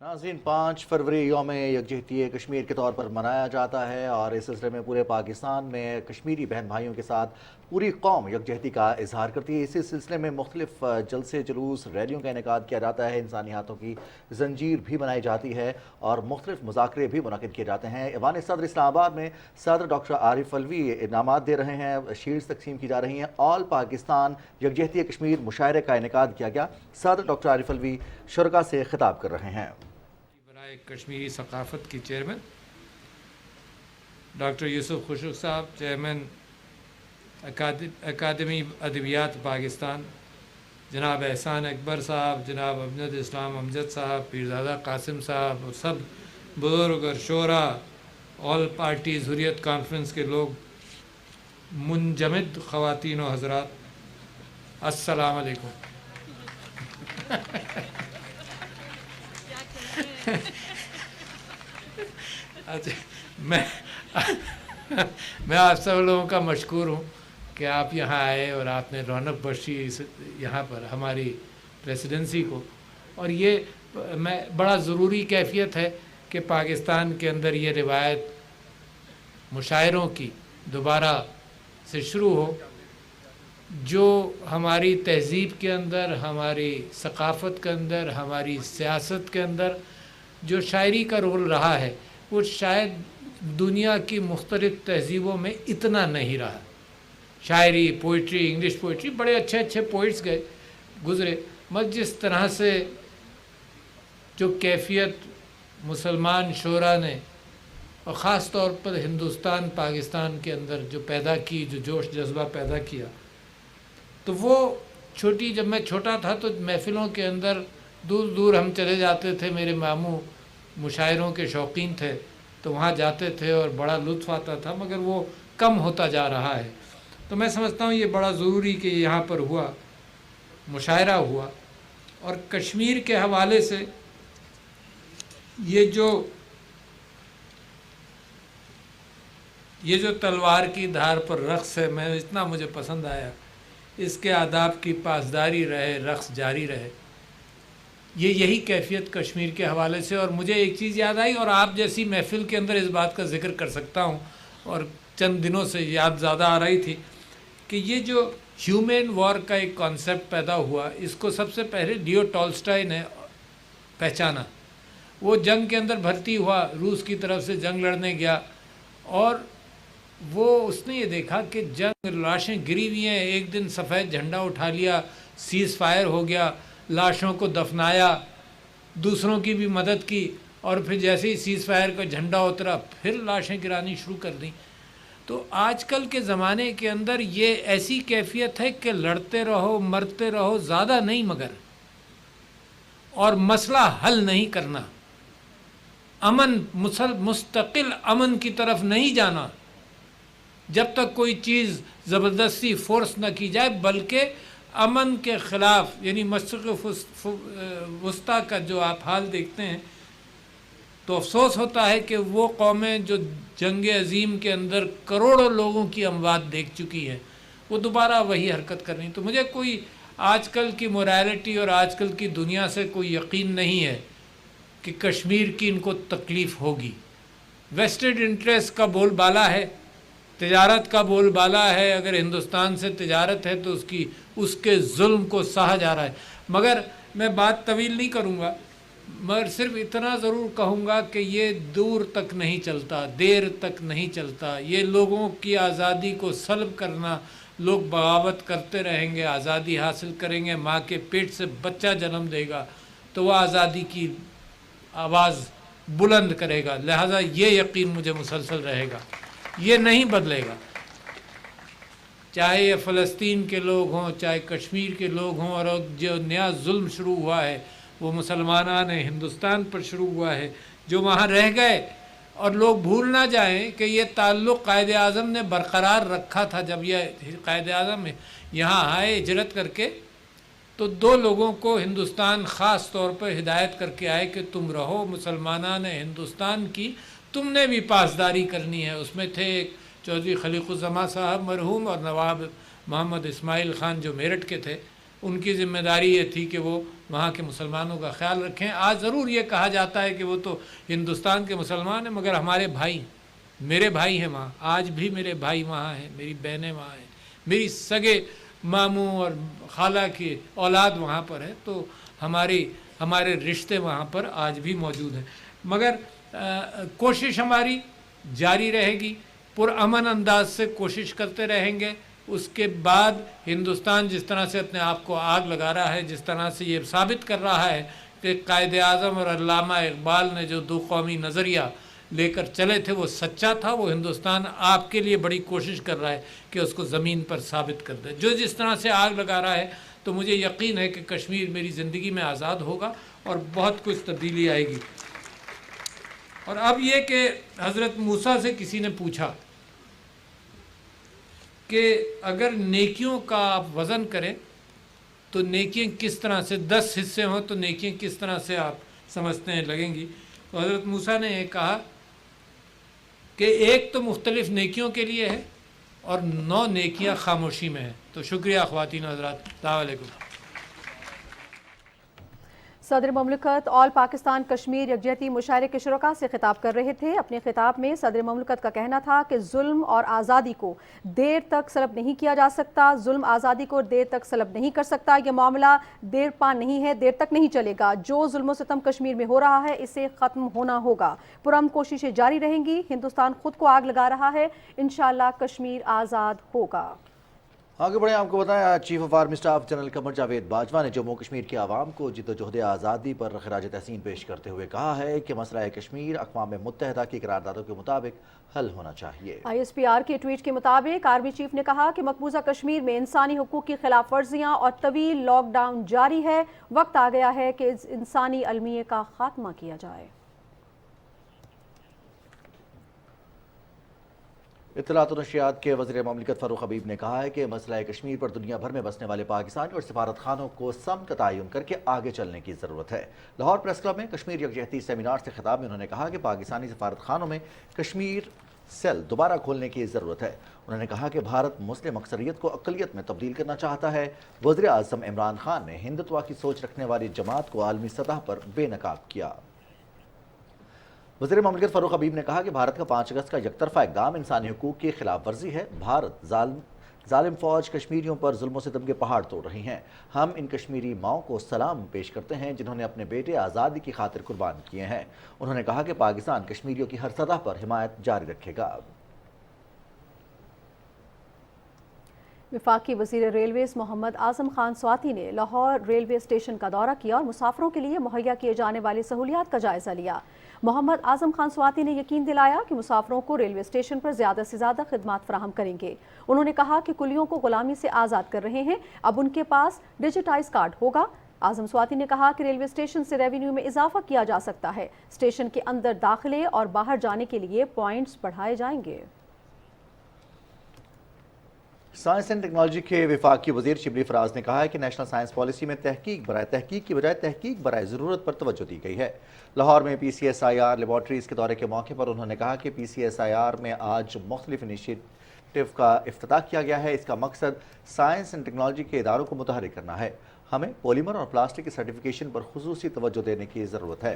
S3: ناظرین، 5 فروری یوم یکجہتی کشمیر کے طور پر منایا جاتا ہے اور اس سلسلے میں پورے پاکستان میں کشمیری بہن بھائیوں کے ساتھ پوری قوم یکجہتی کا اظہار کرتی ہے۔ اسی سلسلے میں مختلف جلسے، جلوس، ریلیوں کا انعقاد کیا جاتا ہے، انسانی ہاتھوں کی زنجیر بھی بنائی جاتی ہے اور مختلف مذاکرے بھی منعقد کیے جاتے ہیں۔ ایوان صدر اسلام آباد میں صدر ڈاکٹر عارف الوی انعامات دے رہے ہیں، شیلڈز تقسیم کی جا رہی ہیں۔ آل پاکستان یکجہتی کشمیر مشاعرے کا انعقاد کیا گیا۔ صدر ڈاکٹر عارف الوی شرکاء سے خطاب کر رہے ہیں۔
S5: کشمیری ثقافت کی چیئرمین ڈاکٹر یوسف خشک صاحب، چیئرمین اکادمی ادبیات پاکستان، جناب احسان اکبر صاحب، جناب امجد اسلام امجد صاحب، پیرزادہ قاسم صاحب اور سب بزرگ اور شعراء، آل پارٹیز حریت کانفرنس کے لوگ، منجمد خواتین و حضرات، السلام علیکم۔ میں آپ سب لوگوں کا مشکور ہوں کہ آپ یہاں آئے اور آپ نے رونق بخشی یہاں پر ہماری پریسیڈنسی کو، اور یہ بڑا ضروری کیفیت ہے کہ پاکستان کے اندر یہ روایت مشاعروں کی دوبارہ سے شروع ہو، جو ہماری تہذیب کے اندر، ہماری ثقافت کے اندر، ہماری سیاست کے اندر جو شاعری کا رول رہا ہے وہ شاید دنیا کی مختلف تہذیبوں میں اتنا نہیں رہا۔ شاعری، پوئٹری، انگلش پوئٹری، بڑے اچھے اچھے پوئٹس گزرے، مگر جس طرح سے جو کیفیت مسلمان شعراء نے اور خاص طور پر ہندوستان پاکستان کے اندر جو پیدا کی، جو جوش جذبہ پیدا کیا، تو وہ جب میں چھوٹا تھا تو محفلوں کے اندر دور دور ہم چلے جاتے تھے، میرے ماموں مشاعروں کے شوقین تھے تو وہاں جاتے تھے اور بڑا لطف آتا تھا، مگر وہ کم ہوتا جا رہا ہے۔ تو میں سمجھتا ہوں یہ بڑا ضروری کہ یہاں پر ہوا، مشاعرہ ہوا، اور کشمیر کے حوالے سے یہ جو تلوار کی دھار پر رقص ہے، اتنا مجھے پسند آیا، اس کے آداب کی پاسداری رہے، رقص جاری رہے۔ یہی کیفیت کشمیر کے حوالے سے. اور مجھے ایک چیز یاد آئی اور آپ جیسی محفل کے اندر اس بات کا ذکر کر سکتا ہوں اور چند دنوں سے یاد زیادہ آ رہی تھی کہ یہ جو ہیومن وار کا ایک کانسیپٹ پیدا ہوا اس کو سب سے پہلے لیو ٹالسٹائی نے پہچانا. وہ جنگ کے اندر بھرتی ہوا, روس کی طرف سے جنگ لڑنے گیا اور اس نے یہ دیکھا کہ جنگ لاشیں گری ہوئی ہیں. ایک دن سفید جھنڈا اٹھا لیا, سیز فائر ہو گیا, لاشوں کو دفنایا, دوسروں کی بھی مدد کی اور پھر جیسے ہی سیز فائر کا جھنڈا اترا پھر لاشیں گرانی شروع کر دیں. تو آج کل کے زمانے کے اندر یہ ایسی کیفیت ہے کہ لڑتے رہو مرتے رہو, زیادہ نہیں مگر, اور مسئلہ حل نہیں کرنا, مستقل امن کی طرف نہیں جانا جب تک کوئی چیز زبردستی فورس نہ کی جائے, بلکہ امن کے خلاف یعنی مشرق وسطیٰ کا جو آپ حال دیکھتے ہیں تو افسوس ہوتا ہے کہ وہ قومیں جو جنگ عظیم کے اندر کروڑوں لوگوں کی اموات دیکھ چکی ہیں وہ دوبارہ وہی حرکت کرنی. تو مجھے کوئی آج کل کی مورالٹی اور آج کل کی دنیا سے کوئی یقین نہیں ہے کہ کشمیر کی ان کو تکلیف ہوگی. ویسٹڈ انٹرسٹ کا بول بالا ہے, تجارت کا بول بالا ہے. اگر ہندوستان سے تجارت ہے تو اس کے ظلم کو سہا جا رہا ہے. مگر میں بات طویل نہیں کروں گا, مگر صرف اتنا ضرور کہوں گا کہ یہ دور تک نہیں چلتا, دیر تک نہیں چلتا. یہ لوگوں کی آزادی کو سلب کرنا, لوگ بغاوت کرتے رہیں گے, آزادی حاصل کریں گے, ماں کے پیٹ سے بچہ جنم دے گا تو وہ آزادی کی آواز بلند کرے گا. لہذا یہ یقین مجھے مسلسل رہے گا, یہ نہیں بدلے گا. چاہے یہ فلسطین کے لوگ ہوں, چاہے کشمیر کے لوگ ہوں, اور جو نیا ظلم شروع ہوا ہے وہ مسلمانان ہندوستان پر شروع ہوا ہے جو وہاں رہ گئے. اور لوگ بھول نہ جائیں کہ یہ تعلق قائد اعظم نے برقرار رکھا تھا. جب یہ قائد اعظم یہاں آئے ہجرت کر کے تو 2 لوگوں کو ہندوستان خاص طور پر ہدایت کر کے آئے کہ تم رہو, مسلمانان ہندوستان کی تم نے بھی پاسداری کرنی ہے. اس میں تھے ایک چودھری خلیق الزماں صاحب مرحوم اور نواب محمد اسماعیل خان جو میرٹھ کے تھے. ان کی ذمہ داری یہ تھی کہ وہ وہاں کے مسلمانوں کا خیال رکھیں. آج ضرور یہ کہا جاتا ہے کہ وہ تو ہندوستان کے مسلمان ہیں, مگر ہمارے بھائی, میرے بھائی ہیں وہاں, آج بھی میرے بھائی وہاں ہیں, میری بہنیں وہاں ہیں, میری سگے ماموں اور خالہ کی اولاد وہاں پر ہے. تو ہمارے رشتے وہاں پر آج بھی موجود ہیں. مگر کوشش ہماری جاری رہے گی, پرامن انداز سے کوشش کرتے رہیں گے. اس کے بعد ہندوستان جس طرح سے اپنے آپ کو آگ لگا رہا ہے, جس طرح سے یہ ثابت کر رہا ہے کہ قائد اعظم اور علامہ اقبال نے جو 2 قومی نظریہ لے کر چلے تھے وہ سچا تھا, وہ ہندوستان آپ کے لیے بڑی کوشش کر رہا ہے کہ اس کو زمین پر ثابت کر دے. جو جس طرح سے آگ لگا رہا ہے تو مجھے یقین ہے کہ کشمیر میری زندگی میں آزاد ہوگا اور بہت کچھ تبدیلی آئے گی. اور اب یہ کہ حضرت موسیٰ سے کسی نے پوچھا کہ اگر نیکیوں کا آپ وزن کریں تو نیکیاں کس طرح سے 10 حصے ہوں تو نیکیاں کس طرح سے آپ سمجھتے ہیں لگیں گی. تو حضرت موسیٰ نے یہ کہا کہ ایک تو مختلف نیکیوں کے لیے ہے اور 9 نیکیاں خاموشی میں ہیں. تو شکریہ خواتین و حضرات, السلام علیکم.
S4: صدر مملکت آل پاکستان کشمیر یکجہتی مشاعرے کے شرکاء سے خطاب کر رہے تھے. اپنے خطاب میں صدر مملکت کا کہنا تھا کہ ظلم اور آزادی کو دیر تک سلب نہیں کیا جا سکتا, ظلم آزادی کو دیر تک سلب نہیں کر سکتا. یہ معاملہ دیر پا نہیں ہے, دیر تک نہیں چلے گا. جو ظلم و ستم کشمیر میں ہو رہا ہے اسے ختم ہونا ہوگا. پرامن کوششیں جاری رہیں گی. ہندوستان خود کو آگ لگا رہا ہے, انشاءاللہ کشمیر آزاد ہوگا.
S3: آگے بڑھیں, آپ کو بتائیں chief of army staff general Qamar Javed Bajwa نے جموں کشمیر کے عوام کو جدوجہد آزادی پر خراج تحسین پیش کرتے ہوئے کہا ہے کہ مسئلہ کشمیر اقوام متحدہ کی قراردادوں کے مطابق حل ہونا چاہیے. ISPR کے ٹویٹ کے مطابق آرمی چیف نے کہا کہ مقبوضہ کشمیر میں انسانی حقوق کی خلاف ورزیاں اور طویل لاک ڈاؤن جاری ہے. وقت آ گیا ہے کہ اس انسانی المیے کا خاتمہ کیا جائے. اطلاعات و نشریات کے وزیر مملکت فاروق حبیب نے کہا ہے کہ مسئلہ کشمیر پر دنیا بھر میں بسنے والے پاکستانی اور سفارت خانوں کو سمت تعین کر کے آگے چلنے کی ضرورت ہے. لاہور پریس کلب میں کشمیر یکجہتی سیمینار سے خطاب میں انہوں نے کہا کہ پاکستانی سفارت خانوں میں کشمیر सेल दोबारा खोलने की ज़रूरत है। उन्होंने कहा कि भारत मुस्लिम अक्सरियत को अक़लियत में तब्दील करना चाहता है। वज़ीर आज़म इमरान खान ने हिंदुत्व की सोच रखने वाली जमात को आलमी सतह पर बेनकाब किया। वज़ीर ममलिकत फ़ारूक हबीब ने कहा कि भारत का 5 अगस्त का यकतरफा इक़दाम इंसानी हुकूक की खिलाफ वर्जी है। भारत जालिम फ़ौज कश्मीरियों पर जुल्म सितम के पहाड़ तोड़ रही हैं। हम इन कश्मीरी माओं को सलाम पेश करते हैं जिन्होंने अपने बेटे आज़ादी की खातिर कुर्बान किए हैं। उन्होंने कहा कि पाकिस्तान कश्मीरियों की हर सतह पर हिमायत जारी रखेगा।
S4: वफाकी वज़ीर रेलवेज़ मोहम्मद आज़म खान स्वाति ने लाहौर रेलवे स्टेशन का दौरा किया और मुसाफिरों के लिए मुहैया किए जाने वाली सहूलियात का जायज़ा लिया। मोहम्मद आज़म खान स्वाति ने यकीन दिलाया कि मुसाफिरों को रेलवे स्टेशन पर ज़्यादा से ज़्यादा खिदमात फराहम करेंगे। उन्होंने कहा कि कुलियों को गुलामी से आज़ाद कर रहे हैं, अब उनके पास डिजिटाइज कार्ड होगा। आज़म स्वाति ने कहा कि रेलवे स्टेशन से रेवेन्यू में इजाफा किया जा सकता है। स्टेशन के अंदर दाखिले और बाहर जाने के लिए पॉइंट्स बढ़ाए जाएंगे।
S3: साइंस एंड टेक्नोलॉजी के वफाकी वज़ीर शिबली फराज ने कहा है कि नेशनल साइंस पॉलिसी में तहकीक की बजाय तहकीक बराए ज़रूरत पर तवज्जो दी गई है। लाहौर में PCSIR लेबॉर्ट्रीज़ के दौरे के मौके पर उन्होंने कहा कि PCSIR में आज मुख्तलिफ इनिशिएटिव का इफ्तिताह किया गया है। इसका मकसद साइंस एंड टेक्नोलॉजी के इदारों को मुतहरिक करना है। हमें पॉलीमर और प्लास्टिक की सर्टिफिकेशन पर खुसूसी तवज्जो देने की ज़रूरत है।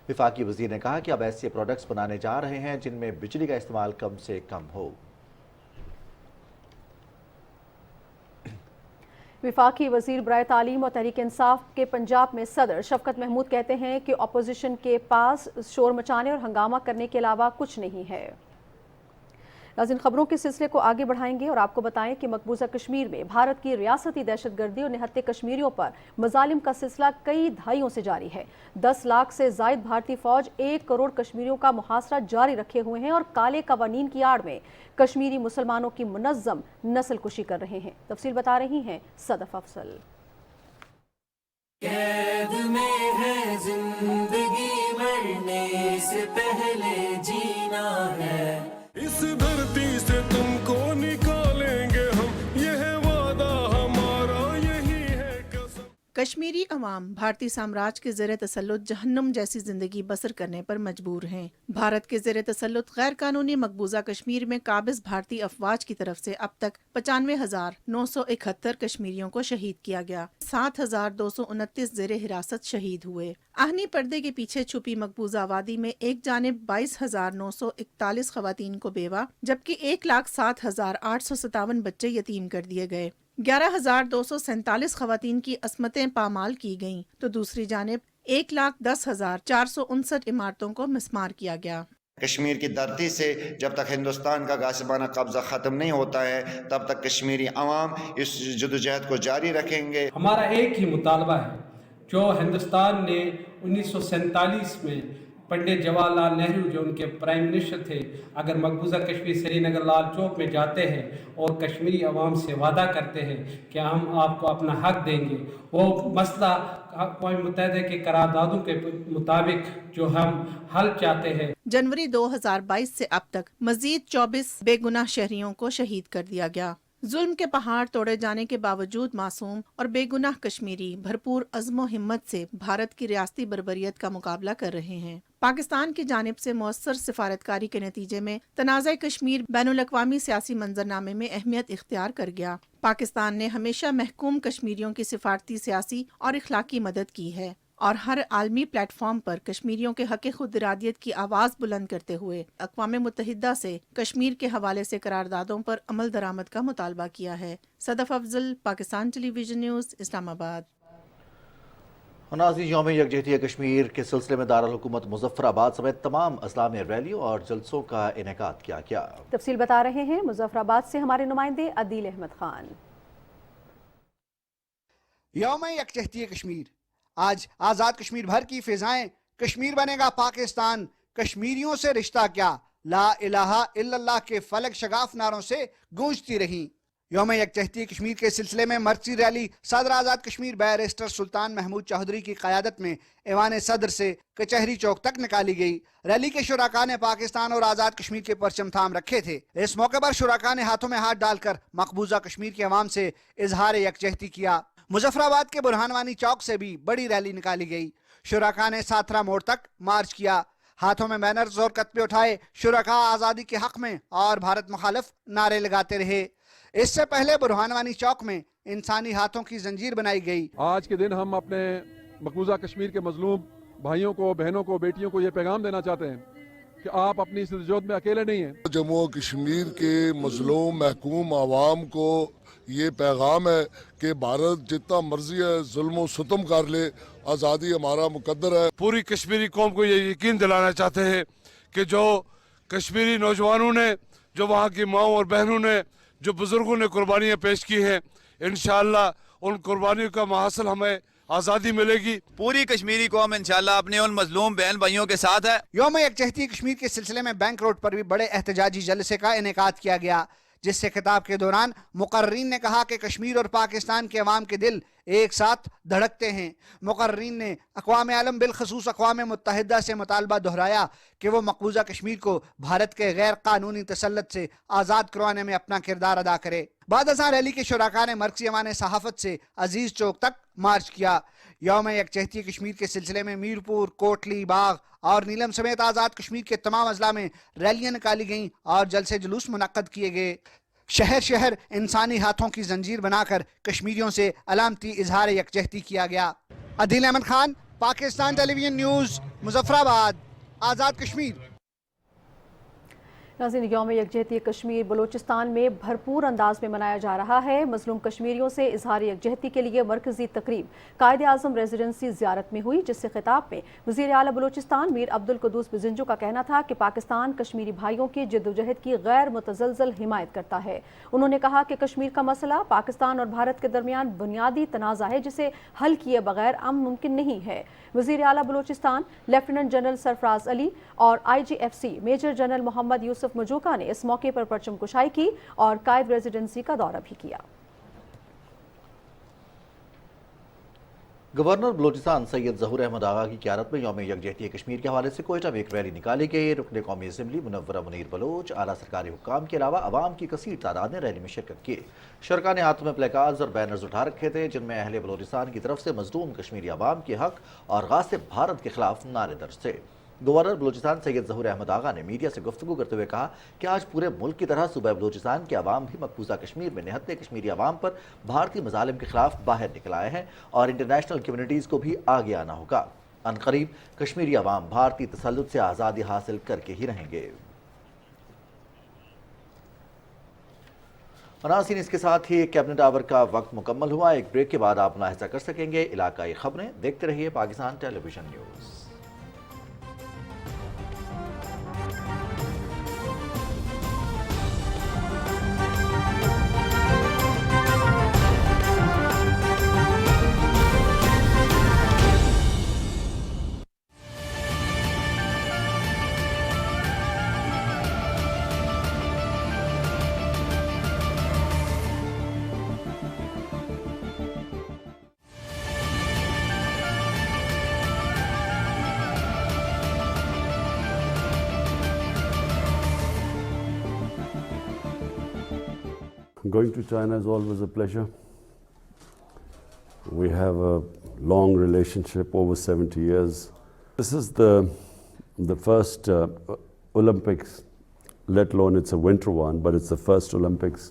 S3: वफाकी वज़ीर ने कहा कि अब ऐसे प्रोडक्ट्स बनाने जा रहे हैं जिनमें बिजली का इस्तेमाल कम से कम हो।
S4: वफाकी वज़ीर बराए तालीम और तहरीक इंसाफ के पंजाब में सदर शफकत महमूद कहते हैं कि अपोजिशन के पास शोर मचाने और हंगामा करने के अलावा कुछ नहीं है। नाज़रीन, खबरों के सिलसिले को आगे बढ़ाएंगे और आपको बताएं कि मकबूजा कश्मीर में भारत की रियासती दहशतगर्दी और निहत्ते कश्मीरियों पर मजालिम का सिलसिला कई दहाइयों से जारी है। 10 लाख से जायद भारतीय फौज 1 करोड़ कश्मीरियों का मुहासरा जारी रखे हुए हैं और काले कवानीन की आड़ में कश्मीरी मुसलमानों की मुनज़्ज़म नस्ल कुशी कर रहे हैं। तफसील बता रही हैं सदफ अफसल।
S19: कैद में है जिंदगी, मरने से पहले जीना है।
S2: इस धरती से तुमको निकालेंगे हम, यह वादा हमारा, यही है कसम।
S20: कश्मीरी अवाम भारतीय साम्राज्य के ज़ेर तसल्लुत जहन्नुम जैसी जिंदगी बसर करने पर मजबूर हैं। भारत के ज़ेर तसल्लुत गैर कानूनी मकबूजा कश्मीर में काबिज भारतीय अफवाज की तरफ से अब तक 95,971 कश्मीरियों को शहीद किया गया। 7,229 ज़ेर हिरासत शहीद हुए। आहनी पर्दे के पीछे छुपी मकबूजा आबादी में एक जानिब 22,941 खवातीन को बेवा जबकि 1,07,857 बच्चे यतीम कर दिए गए। 11,247 खवातीन की असमतें पामाल की गईं तो दूसरी जानिब 1,10,459 इमारतों को मिसमार किया गया।
S21: कश्मीर की धरती से जब तक हिंदुस्तान का गासिबाना कब्जा ख़त्म नहीं होता है तब तक कश्मीरी अवाम इस जदोजहद को जारी रखेंगे।
S22: हमारा एक ही मुतालबा है जो हिंदुस्तान ने 1947 में पंडित जवाहरलाल नेहरू जो उनके प्राइम मिनिस्टर थे, अगर मकबूजा कश्मीर श्रीनगर लाल चौक में जाते हैं और कश्मीरी अवाम से वादा करते हैं कि हम आपको अपना हक देंगे, वो मसला अक़वाम मुत्तहिदा के करारदादों के मुताबिक जो हम हल चाहते हैं।
S20: जनवरी 2022 से अब तक मजीद 24 बेगुनाह शहरियों को शहीद कर दिया गया। जुल्म के पहाड़ तोड़े जाने के बावजूद मासूम और बेगुनाह कश्मीरी भरपूर अज़्म व हिम्मत से भारत की रियासती बर्बरियत का मुकाबला कर रहे हैं। पाकिस्तान की जानिब से मौसर सिफारतकारी के नतीजे में तनाज़ा कश्मीर बैनुल-अक़वामी सियासी मंजरनामे में अहमियत इख्तियार कर गया। पाकिस्तान ने हमेशा महकूम कश्मीरियों की सिफारती, सियासी और इखलाकी मदद की है और हर आलमी प्लेटफॉर्म पर कश्मीरियों के हक़ खुद इरादियत की आवाज़ बुलंद करते हुए अक़वाम मुत्तहिदा से कश्मीर के हवाले से करारदादों पर अमल दरामद का मुतालबा किया है। Sadaf Afzal, Pakistan television news, Islamabad.
S3: नाज़रीन, यौम यकजहती कश्मीर के सिलसिले में दारुल हुकूमत मुज़फ़्फ़राबाद समेत तमाम अज़ला में रैलियों और जलसों का इनेकाद किया गया।
S4: तफसील बता रहे हैं मुज़फ़्फ़राबाद से हमारे नुमाइंदे अदील अहमद खान।
S23: यौम यकजहती कश्मीर, आज आज़ाद कश्मीर भर की फिजाएं कश्मीर बनेगा पाकिस्तान, कश्मीरियों से रिश्ता क्या, ला इलाहा इल्लल्लाह के फलक शगाफ नारों से गूंजती रहीं। यौम यकजहती कश्मीर के सिलसिले में मर्ची रैली सदर आज़ाद कश्मीर बैरिस्टर सुल्तान महमूद चौधरी की क़यादत में ऐवान सदर से कचहरी चौक तक निकाली गई। रैली के शुराका ने पाकिस्तान और आज़ाद कश्मीर के परचम थाम रखे थे। इस मौके पर शुराका ने हाथों में हाथ डालकर मकबूजा कश्मीर के अवाम से इजहार यकजहती किया। मुजफ्फराबाद के बुरहानवानी चौक से भी बड़ी रैली निकाली गई। शुराका ने साथरा मोड़ तक मार्च किया। ہاتھوں میں بینرز اور کتبے اٹھائے شرکا آزادی کے حق میں اور بھارت مخالف نعرے لگاتے رہے۔ اس سے پہلے برہان وانی چوک میں انسانی ہاتھوں کی زنجیر بنائی گئی۔
S1: آج کے دن ہم اپنے مقبوضہ کشمیر کے مظلوم بھائیوں کو، بہنوں کو، بیٹیوں کو یہ پیغام دینا چاہتے ہیں کہ آپ اپنی اس جدوجہد میں اکیلے نہیں ہیں۔
S2: جموں و کشمیر کے مظلوم محکوم عوام کو یہ پیغام ہے کہ بھارت جتنا مرضی ہے ظلم و ستم کر لے، آزادی ہمارا مقدر ہے۔ پوری کشمیری قوم کو یہ یقین دلانا چاہتے ہیں کہ جو کشمیری نوجوانوں نے، جو وہاں کی ماؤں اور بہنوں نے، جو بزرگوں نے قربانیاں پیش کی ہیں، انشاءاللہ ان قربانیوں کا محاصل ہمیں آزادی ملے گی۔
S7: پوری کشمیری قوم انشاءاللہ اپنے ان مظلوم بہن بھائیوں کے ساتھ ہے۔
S23: یوم یکجہتی کشمیر کے سلسلے میں بینک روڈ پر بھی بڑے احتجاجی جلسے کا انعقاد کیا گیا، جس سے خطاب کے دوران مقررین نے کہا کہ کشمیر اور پاکستان کے عوام کے دل ایک ساتھ دھڑکتے ہیں۔ مقررین نے اقوام عالم بالخصوص اقوام متحدہ سے مطالبہ دہرایا کہ وہ مقبوضہ کشمیر کو بھارت کے غیر قانونی تسلط سے آزاد کروانے میں اپنا کردار ادا کرے۔ بعد ازاں ریلی کے شرکاء نے مرکزی ایوان صحافت سے عزیز چوک تک مارچ کیا۔ یوم یکجہتی کشمیر کے سلسلے میں میرپور، کوٹلی، باغ اور نیلم سمیت آزاد کشمیر کے تمام اضلاع میں ریلیاں نکالی گئیں اور جلسے جلوس منعقد کیے گئے۔ شہر شہر انسانی ہاتھوں کی زنجیر بنا کر کشمیریوں سے علامتی اظہار یکجہتی کیا گیا۔ عدیل Ahmad Khan, Pakistan television news, Muzaffar آباد، آزاد کشمیر۔
S4: ناظرین، یوم یکجہتی کشمیر بلوچستان میں بھرپور انداز میں منایا جا رہا ہے۔ مظلوم کشمیریوں سے اظہار یکجہتی کے لیے مرکزی تقریب قائد اعظم ریزیڈنسی زیارت میں ہوئی، جس سے خطاب میں وزیر اعلیٰ بلوچستان میر عبدالقدوس بزنجو کا کہنا تھا کہ پاکستان کشمیری بھائیوں کی جدوجہد کی غیر متزلزل حمایت کرتا ہے۔ انہوں نے کہا کہ کشمیر کا مسئلہ پاکستان اور بھارت کے درمیان بنیادی تنازع ہے، جسے حل کیے بغیر امن ممکن نہیں ہے۔ وزیر اعلیٰ بلوچستان لیفٹیننٹ جنرل سرفراز علی اور IGFC میجر جنرل محمد یوسف مجوکا نے اس موقع پر پرچم کشائی کی اور قائد ریزیڈنسی کا دورہ بھی کیا۔
S3: گورنر بلوچستان سید ظہور احمد آغا کی قیادت میں یوم یکجہتی کشمیر کے حوالے سے کوئٹہ میں ایک ریلی نکالی گئی۔ رکن قومی اسمبلی منورہ منیر بلوچ، اعلیٰ سرکاری حکام کے علاوہ عوام کی کثیر تعداد نے ریلی میں شرکت کی۔ شرکاء نے ہاتھوں میں پلیکارڈز اور بینرز اٹھا رکھے تھے، جن میں اہل بلوچستان کی طرف سے مظلوم کشمیری عوام کے حق اور غاصب بھارت کے خلاف نعرے درج تھے۔ گورنر بلوچستان سید ظہور احمد آغا نے میڈیا سے گفتگو کرتے ہوئے کہا کہ آج پورے ملک کی طرح صوبہ بلوچستان کے عوام بھی مقبوضہ کشمیر میں نہتے کشمیری عوام پر بھارتی مظالم کے خلاف باہر نکل آئے ہیں اور انٹرنیشنل کمیونٹیز کو بھی آگے آنا ہوگا۔ عنقریب کشمیری عوام بھارتی تسلط سے آزادی حاصل کر کے ہی رہیں گے۔ ناظرین، اس کے ساتھ ہی کیبنٹ آور کا وقت مکمل ہوا۔ ایک بریک کے بعد آپ ملاحظہ کر سکیں گے علاقائی خبریں۔ دیکھتے رہیے Pakistan television news.
S9: Going to China is always a pleasure. We have a long relationship, over 70 years. This is the first Olympics, let alone it's a winter one, but it's the first Olympics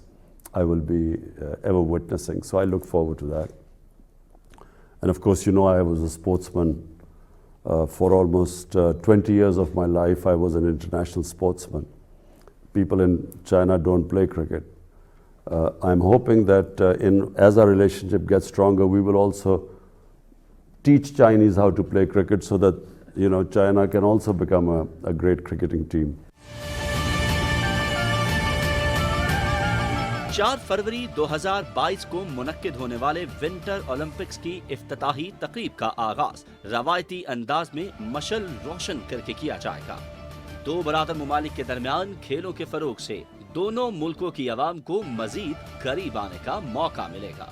S9: I will be ever witnessing. So I look forward to that. And of course, you know, I was a sportsman for almost 20 years of my life. I was an international sportsman. People in China don't play cricket. I'm hoping that as our relationship gets stronger, we will also teach Chinese how to play cricket so that, you know, China can also become a great cricketing team.
S24: 4 فروری 2022 کو منعقد ہونے والے winter Olympics کی افتتاحی تقریب کا آغاز روایتی انداز میں مشعل روشن کر کے کیا جائے گا۔ دو برادر ممالک کے درمیان کھیلوں کے فروغ سے دونوں ملکوں کی عوام کو مزید قریب آنے کا موقع ملے گا۔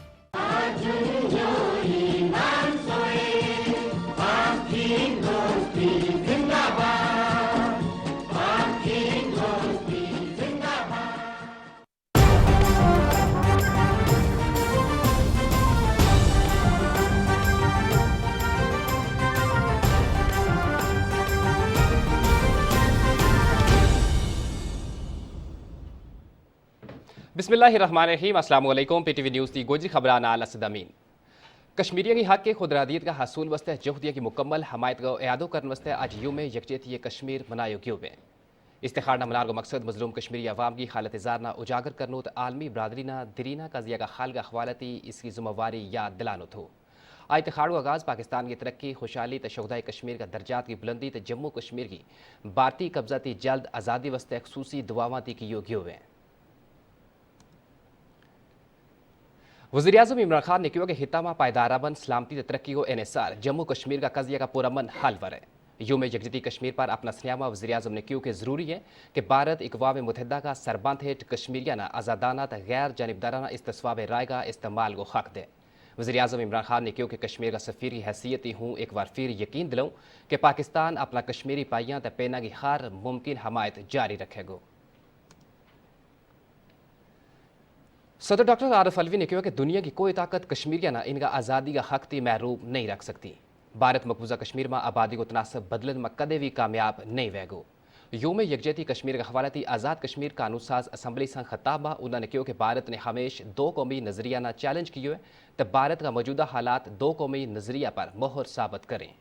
S8: बिस्मिल्लाहिर्रहमानिर्रहीम अस्सलाम वालेकुम PTV न्यूज़ दी गोजरी खबरान नाल असदमीन कश्मीरियों की हक के खुदरादियत का हसूल वस्ते जहदिया की मुकम्मल हमायत को यादो करने वस्ते आज यूम यकजहती कश्मीर मनायो क्यों में इस्तिखारना मनार को मकसद मजलूम कश्मीरी अवाम की हालत ज़ारना उजागर करनो तो आलमी बरदरीना दिरीना कजिया का खाल का अखवालती इसकी जिम्मेवारी याद दिलानो थो आज तिखाड़ का आगाज़ पाकिस्तान की तरक्की खुशहाली तशहुदाई कश्मीर का दर्जात की बुलंदी तो जम्मू कश्मीर की भारतीय कब्जा ती जल्द आज़ादी वस्ते खसूसी दुआवाती की योग्य हुए वज़ीर-ए-आज़म इमरान खान ने कहा कि हिता में पायदाराबन सलामती तरक्की को NSR जम्मू कश्मीर का कजिया का पुरमन हल वर है यूम यकजहती कश्मीर पर अपना स्यामा वज़ीर-ए-आज़म ने कहा कि ज़रूरी है कि भारत अक़वाम मुत्तहिदा का सरबंद हेठ कश्मीरियाना आज़ादाना गैर जानिबदाराना इस्तिस्वाब राय का इस्तेमाल को हक दे वज़ीर-ए-आज़म इमरान खान ने कहा कि कश्मीर का सफ़ीर की हैसियत हूँ एक बार फिर यकीन दिलाऊँ कि पाकिस्तान अपना कश्मीरी पाइयाँ त पैना की हर मुमकिन हमायत जारी रखेगा। सदर डॉक्टर आरिफ अलवी ने कहा कि दुनिया की कोई ताकत कश्मीरियाना इनका आज़ादी का हक ती महरूम नहीं रख सकती भारत मकबूजा कश्मीर में आबादी को तनासब बदलन में कदे भी कामयाब नहीं वेगो यूम यकजहती कश्मीर का हवाला थी आज़ाद कश्मीर कानून साज असम्बली संग खताब उन्होंने कहा कि भारत ने हमेशा दो कौमी नज़रिया चैलेंज किए तो भारत का मौजूदा हालात दो कौमी नज़रिया पर मोहर साबित करें।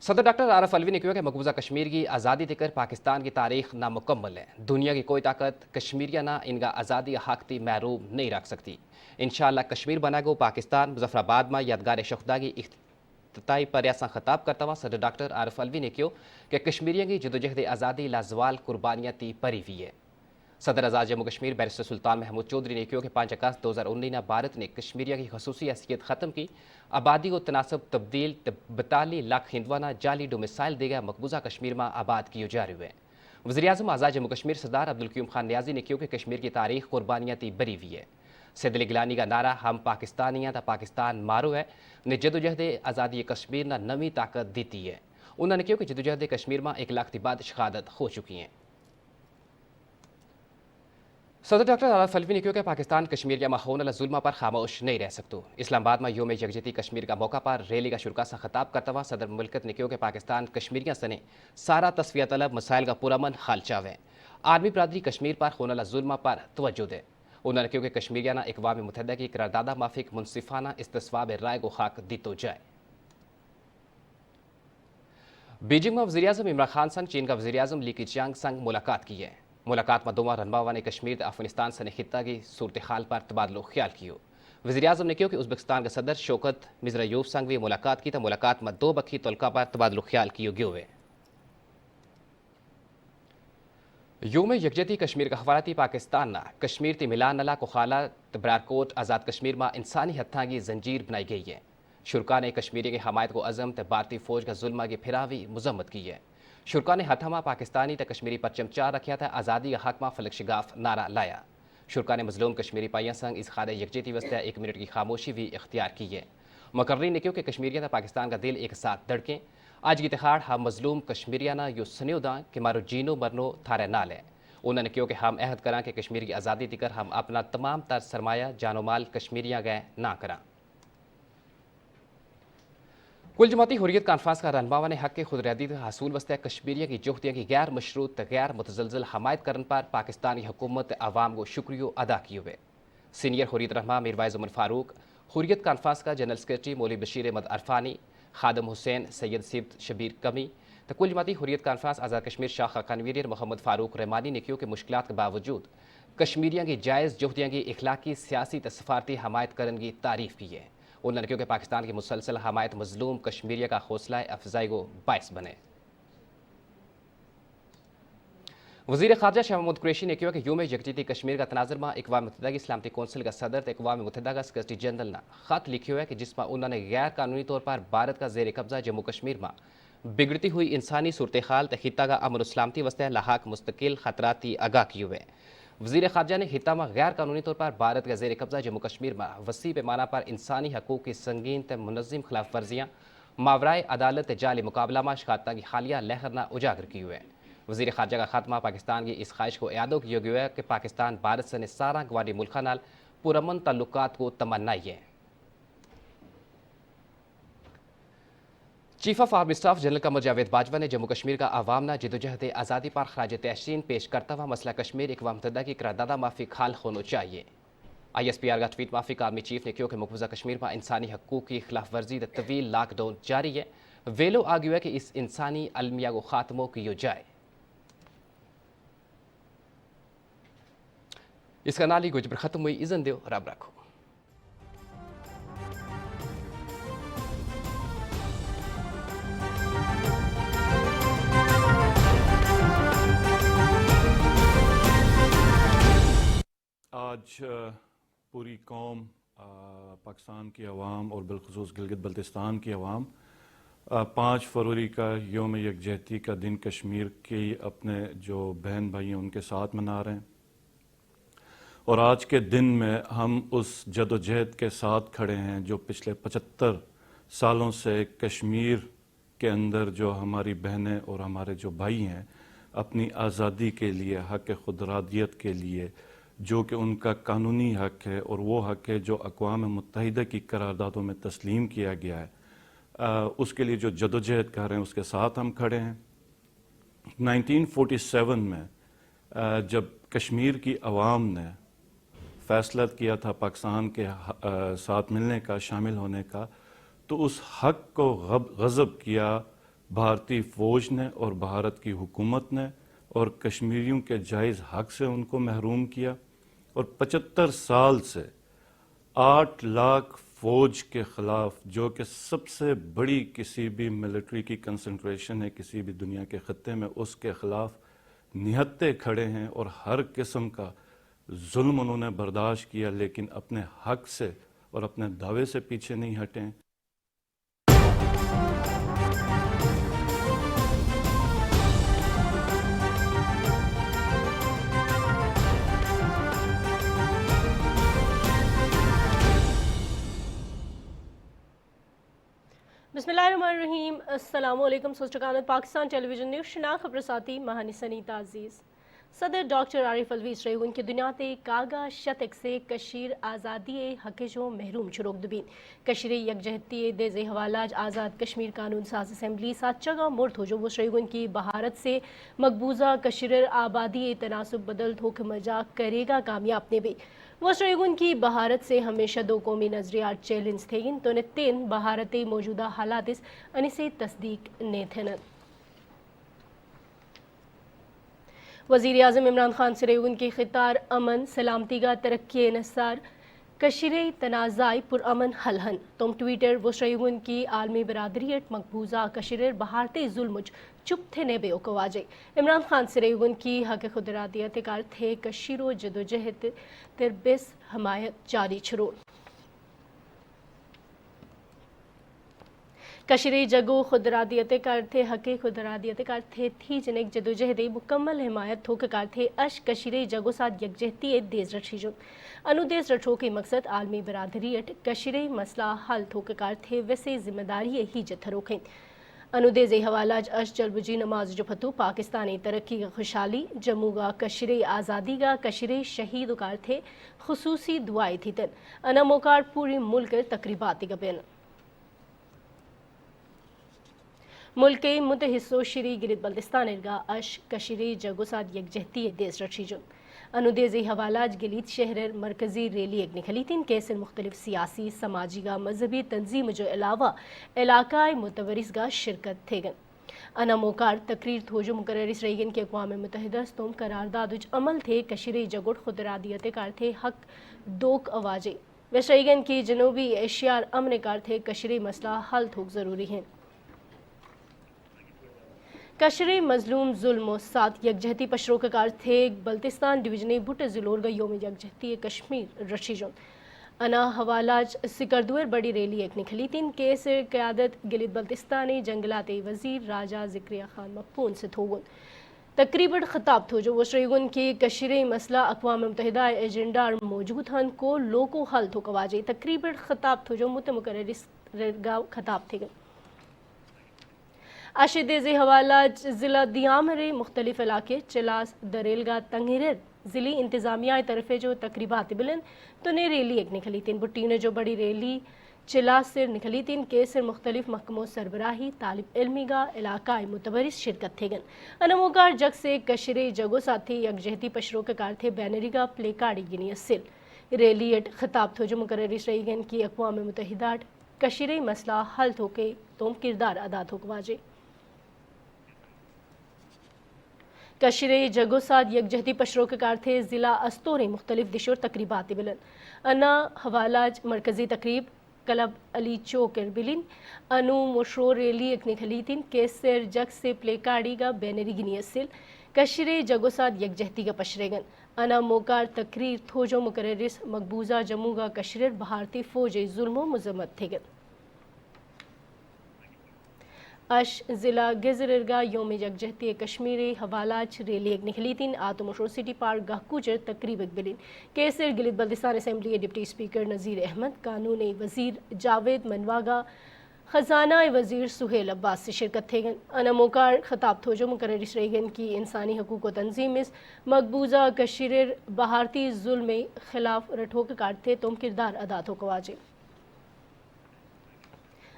S8: सदर डॉक्टर आरिफ अलवी ने कहा कि मकबूजा कश्मीर की आज़ादी देकर पाकिस्तान की तारीख नामुकम्मल है दुनिया की कोई ताकत कश्मीरियाना इनका आज़ादी हक थी महरूम नहीं रख सकती इंशाअल्लाह कश्मीर बनागो पाकिस्तान मुजफ्फराबाद में यादगार शुहदा की इफ्तिताई पर ऐसा खिताब करता हुआ सदर डॉक्टर आरिफ अलवी ने कहा कि कश्मीरियों की जदोजहद आज़ादी लाजवाल कुर्बानियाँ थी परी हुई है। सदर आज़ाद जम्मू कश्मीर बैरिस्टर सुल्तान महमूद चौधरी ने कहा कि 5 अगस्त 2019 भारत ने कश्मीरिया की खसूसी हैसियत ख़त्म की आबादी को तनासब तब्दील 42 लाख हिंदवाना जाली डोमिसाइल देगा मकबूजा कश्मीर में आबाद किए जा रहे हैं। वज़ीर-ए-आज़म आज़ाद जम्मू कश्मीर सरदार अब्दुल क़य्यूम खान न्याज़ी ने कहा कि कश्मीर की तारीख कुर्बानियाँ थी बरी हुई है। सैयद गिलानी का नारा हम पाकिस्तानियाँ ता पाकिस्तान मारो है ने जदोजहद आज़ादी कश्मीर ना नवी ताकत दी है। उन्होंने कहा कि जदोजहद कश्मीर में 1 लाख बाद शहादत हो चुकी हैं। सदर डॉक्टर आरिफ अलवी ने कहा कि पाकिस्तान कश्मीर के होने वाला जुल्म पर खामोश नहीं रह सकता। इस्लामाबाद में यूम यकजहती कश्मीर का मौका पर रैली का शुरा से खिताब करता हुआ सदर मुमलिकत ने कहा कि पाकिस्तान कश्मीरियाँ सने सारा तस्वीर तलब मसाइल का पुरमन हल चावे आर्मी बरदरी कश्मीर पर होने वाला जुल्म पर तवज्जो दे। उन्होंने कहा कि कश्मीरियाना अक़वाम मुत्तहिदा की करारदादा माफिक मुनसिफाना इस्तिस्वाब राय को हक दितो जाए। बीजिंग में वज़ीर-ए-आज़म इमरान खान संग चीन का वज़ीर-ए-आज़म ली कीचियांग संग मुलाकात की है। मुलाकात में दोवां रहनुमा ने कश्मीर तो अफगानिस्तान सने खित्ता की सूरत हाल पर तबादलो ख्याल किया। वज़ीर-ए-आज़म ने कहा कि उज़्बेकिस्तान के सदर शौकत मिर्ज़ियोयेव संग भी मुलाकात की तो मुलाकात में 2 बखी तलका पर तबादलो ख्याल किए गए हुए। यूम यकजहती कश्मीर का हवाला थी पाकिस्तान ना कश्मीर ती मिलान नला को खाला बरारकोट आज़ाद कश्मीर में इंसानी हत्था की जंजीर बनाई गई है। शुरा ने कश्मीरी की हमायत को अज़म तो भारतीय फौज का जुल्म की फिरावी मजम्मत की है। शुरा ने हथा में पाकिस्तानी तो कश्मीरी परचम चार रखा था आज़ादी का हक में फलक शिगाफ नारा लाया। शुरा ने मजलूम कश्मीरी पाइया संग इस खाद यकजहती वस्ते 1 मिनट की खामोशी भी इख्तियार की है। मुकर्री ने कहा कि कश्मीरिया पाकिस्तान का दिल एक साथ धड़कें आज की तिहाड़ हम मजलूम कश्मीरियाना यो सन्योदा कि मारो जीनो मरनो थारे नाल है। उन्होंने कहा कि हम अहद करा कि कश्मीर की आज़ादी दिकर हम अपना तमाम तर सरमाया जानो माल कश्मीरियाँ गए ना करा। कुल जमाती हुर्रियत कॉन्फ्रेंस का रहनुमा ने हक के खुदरादी हासूल वस्ते कश्मीरिया की जोहदिया की गैर मशरूत गैर मुतजलजल हमायत करने पर पाकिस्तान की हुकूमत आवाम को शुक्रिया अदा किए हुए। सीनियर हुर्रियत रहनुमा मिर्वाइज़ उमर फारूक हुर्रियत कॉन्फ्रेंस का जनरल सेक्रेटरी मौलवी बशीर अहमद अरफानी खादम हुसैन सैयद सिब्त शबीर कमी तो कुल जमाती हुर्रियत कॉन्फ्रेंस आज़ाद कश्मीर शाखा कन्वीनर मोहम्मद फारूक रहमानी ने कहा कि मुश्किलात के बावजूद कश्मीरियों की जायज़ जोहदिया की इखलाकी सियासी तो सफारती हमायत करने की तारीफ की है। उन्होंने कहा कि पाकिस्तान की मुसलसल हमायत मजलूम कश्मीरिया का हौसला अफजाई को बायस बने। वज़ीर ख़ारजा शाह महमूद कुरैशी ने कहा कि यूम यकजहती कश्मीर का तनाज़ुर में अक़वाम मुत्तहिदा की सलामती कौंसिल का सदर तो अक़वाम मुत्तहिदा का सेक्रेटरी जनरल ने ख़त लिखा है कि जिसमें उन्होंने गैर कानूनी तौर पर भारत का ज़ेर कब्ज़ा जम्मू कश्मीर में बिगड़ती हुई इंसानी सूरत हाल तो खित्ता का अमन सलामती वस्ते लाक मुस्तकिल खतराती आगाह किए हुए। वज़ीर ख़ारजा ने खित्ता में गैर कानूनी तौर पर भारत का ज़ेर कब्ज़ा जम्मू कश्मीर में वसी पैमाना पर इंसानी हकूक़ की संगीन त मुनज़्ज़म खिलाफ वर्जियाँ मावराए अदालत जाली मुकाबला में शहादत की हालिया लहर न उजागर की हुए। वज़ीर ख़ारजा का खात्मा पाकिस्तान की इस ख्वाहिश को यादो किया गया है कि पाकिस्तान भारत से सारा गवारी मुल्क नाल पुरमन ताल्लुकात को तमन्नाई है। Chief of army staff general Qamar Javed Bajwa ने जम्मू कश्मीर का अवामना जदोजहद आज़ादी पर खराज तहसीन पेश करता हुआ मसला कश्मीर अक़वाम मुत्तहिदा की करारदादा माफ़ी खाल होना चाहिए। ISPR का ट्वीट माफिक आर्मी चीफ ने कहा कि मकबूजा कश्मीर में इंसानी हकूक़ की खिलाफ वर्जी तवील लॉकडाउन जारी है। वेलो आगे है कि इस इंसानी अलमिया को खात्मो किया जाए। इसका नाली गुज पर ख़त्म हुई। इज़न दो रब रखो।
S10: आज पूरी कौम पाकिस्तान की अवाम और बिलखुसूस गिलगित बल्तिस्तान की अवाम 5 फरवरी का योम यकजहती का दिन कश्मीर की अपने जो बहन भाई हैं उनके साथ मना रहे हैं। और आज के दिन में हम उस जदोजहद के साथ खड़े हैं जो पिछले 75 सालों से कश्मीर के अंदर जो हमारी बहनें और हमारे जो भाई हैं अपनी आज़ादी के लिए, हक़ खुदरादियत के लिए, जो कि उनका कानूनी हक है और वो हक है जो अक़वाम मुत्तहिदा की करारदादों में तस्लीम किया गया है, उसके लिए जो जदोजहद कर रहे हैं उसके साथ हम खड़े हैं। 1947 में जब कश्मीर की आवाम ने फ़ैसला किया था पाकिस्तान के साथ मिलने का, शामिल होने का, तो उस हक को गज़ब किया भारतीय फ़ौज ने और भारत की हुकूमत ने और कश्मीरियों के जायज़ हक से उनको महरूम किया। और 75 साल से 8 लाख फ़ौज के ख़िलाफ़, जो कि सबसे बड़ी किसी भी मिलिट्री की कंसंट्रेशन है किसी भी दुनिया के ख़त्े में, उसके ख़िलाफ़ निहत्ते खड़े हैं और हर किस्म का जुल्म उन्होंने बर्दाश्त किया, लेकिन अपने हक से और अपने दावे से पीछे नहीं हटे।
S11: बिस्मिल्लाहिर्रहमानिर्रहीम। अस्सलामुअलैकुम। सोचकानत पाकिस्तान टेलीविजन न्यूज़ शना खबर साथी महानी सनीता अजीज़। सदर डॉक्टर आरिफ अलवी श्रेगुन की दुनिया ते कागा शतक से कशीर आज़ादी हक़ जो महरूम छुरोक दुबीन कशीर यकजहती देज़े हवालाज आज़ाद कश्मीर कानून साज असम्बली साचगा मुर्द हो जो वो श्रेगुन की बहारत से मकबूजा कशीर आबादी तनासब बदल धोख मजाक करेगा कामयाब ने भी वो श्रेगुन की बहारत से हमेशा दो कौमी नजरियात चैलेंज थे तो ने तीन बहारत मौजूदा हालात अनिसे तस्दीक ने थे। वज़ीर आज़म इमरान खान से उनके खितार अमन सलामती का तरक्की नसार कशीर तनाज़ाई पुरअमन हलहन तुम ट्विटर वशरगुन की आलमी बरादरीट मकबूजा कशीर बहारते जुल्म चुप थे ने बेवकवाजे इमरान खान से उनकी हक खुदरादियत कार थे कशीरो जदोजहद तरबिस हमायत जारी छरोड़ कशरी जगो खुदरादियत कार थे हके खुदरादियत कार थे थी जनेक जदोजहद मुकम्मल हिमायत थोक कार थे अश कशरे जगो साथ यकजहती देश रशीजुन अनुदेश रठो के मकसद आलमी बरादरीट कशरे मसला हल थोक कार थे वैसे जिम्मेदारी ही जथरोखें अनुदेज हवालाज अश जलबुजी नमाज जो फतू पाकिस्तानी तरक्की का खुशहाली जम्मू का कशरे आज़ादी का कशरे शहीद कार थे खुसूसी दुआई थी तन अना मोकार पूरी मुल्क तकरीबाती का बेन मुल्क के मुत हिस्सों श्री गिरित बल्तिस्तान इरगा अश कशरी जगोसाद यकजहती देश रशीजुन अनुदेजी हवालाज गिलीत शहर मरकजी रैली एक निकली तीन कैसर मुख्तलिफ सियासी समाजी का मजहबी तंजीम जो अलावा इलाकाई मुतवरिस का शिरकत थे गन अना मोकार तकरीर थोजो मुकर्रिस रहीगन के अक़वाम मुत्तहिदा तुम करारदाद अमल थे कशरे जगुट खुदरादियत कार थे हक दोक आवाजे वशरगन की जनूबी एशियार अमन कार थे कशरे मसला हल थोक ज़रूरी हैं कशरे मजलूम जुल्म साथ यकजहती पशरों कार थे बल्तिस्तान डिवीजन बुट जिलोर योम यकजहती कश्मीर रशीजुन अना हवालाज सिकरदुर बड़ी रैली एक निकली तीन केस क़यादत गिलित बल्तिस्तानी जंगलात वज़ीर राजा ज़िक्रिया खान मकपून से थोगुन तकरीबन खिताब थो जो वशरगुन के कशरे मसला अक़वाम मुत्तहिदा एजेंडा मौजूद हन को लोको हल थो कवाजे तकरीबन खिताब थो जो मुतमुकर्रिस खिताब थे आशिदेज़े हवाला ज़िला दियामरे मुख्तलिफ इलाके चलास दरेलगा तंगिर ज़िली इंतज़ामिया तरफ़े जो तकरीबात बिलन तो ने रैली एक निकली तीन बुट्टी ने जो बड़ी रैली चिलासिर निखलीतीन केसर मुख्तलिफ महकमों सरबराही तालिब इल्मीगा इलाकाई मुतबरिस शिरकत थेगन अनमोगार जग से कशरे जगो साथी यकजहती पशरों के कार थे बैनरिगा प्लेकार्डी गिनी असिल रेलियट खिताब थो जो मुकर्रिस रहीगन की अक़वाम मुत्तहिदा कशरे मसला हल थोके तुम किरदार अदा थोकवाजे कशरे जगोसाद यकजहती पशरों के कार थे ज़िला अस्तोरे मुख्तलिफ दिशों तकरीबात बिलन अना हवालाज मरकज़ी तकरीब क्लब अली चौक बिलिन अनु मुशरो रेली अकनी खलीतिन केसर जग से प्लेकार्डी का बैनरी गिनी असिल कशरे जगोसाद यकजहती का पशरेगन अना मोकार तकरीर थोजो मुकर्रिस मकबूजा जम्मू का कशरे भारतीय फौज जुल्मो मुजम्मत थेगन अश ज़िला गजरगा योम यकजहती कश्मीर हवालाच रेली निखलीतिन आतमशोर सिटी पार्क गहकूचर तकरीब बिलिन केसर गिलित बल्तिस्तान असम्बली डिप्टी स्पीकर नज़ीर अहमद कानूनी वज़ीर जावेद मनवागा ख़जाना वज़ीर सुहेल अब्बास से शिरकत थेगन अनमोकार खिताब थोजो मुकर्रिस रहीगन की इंसानी हकूक़ तंजीम इस मकबूजा कशरे भारती जुल्म खिलाफ रठोक काटते तुम किरदार अदा तो कवाजे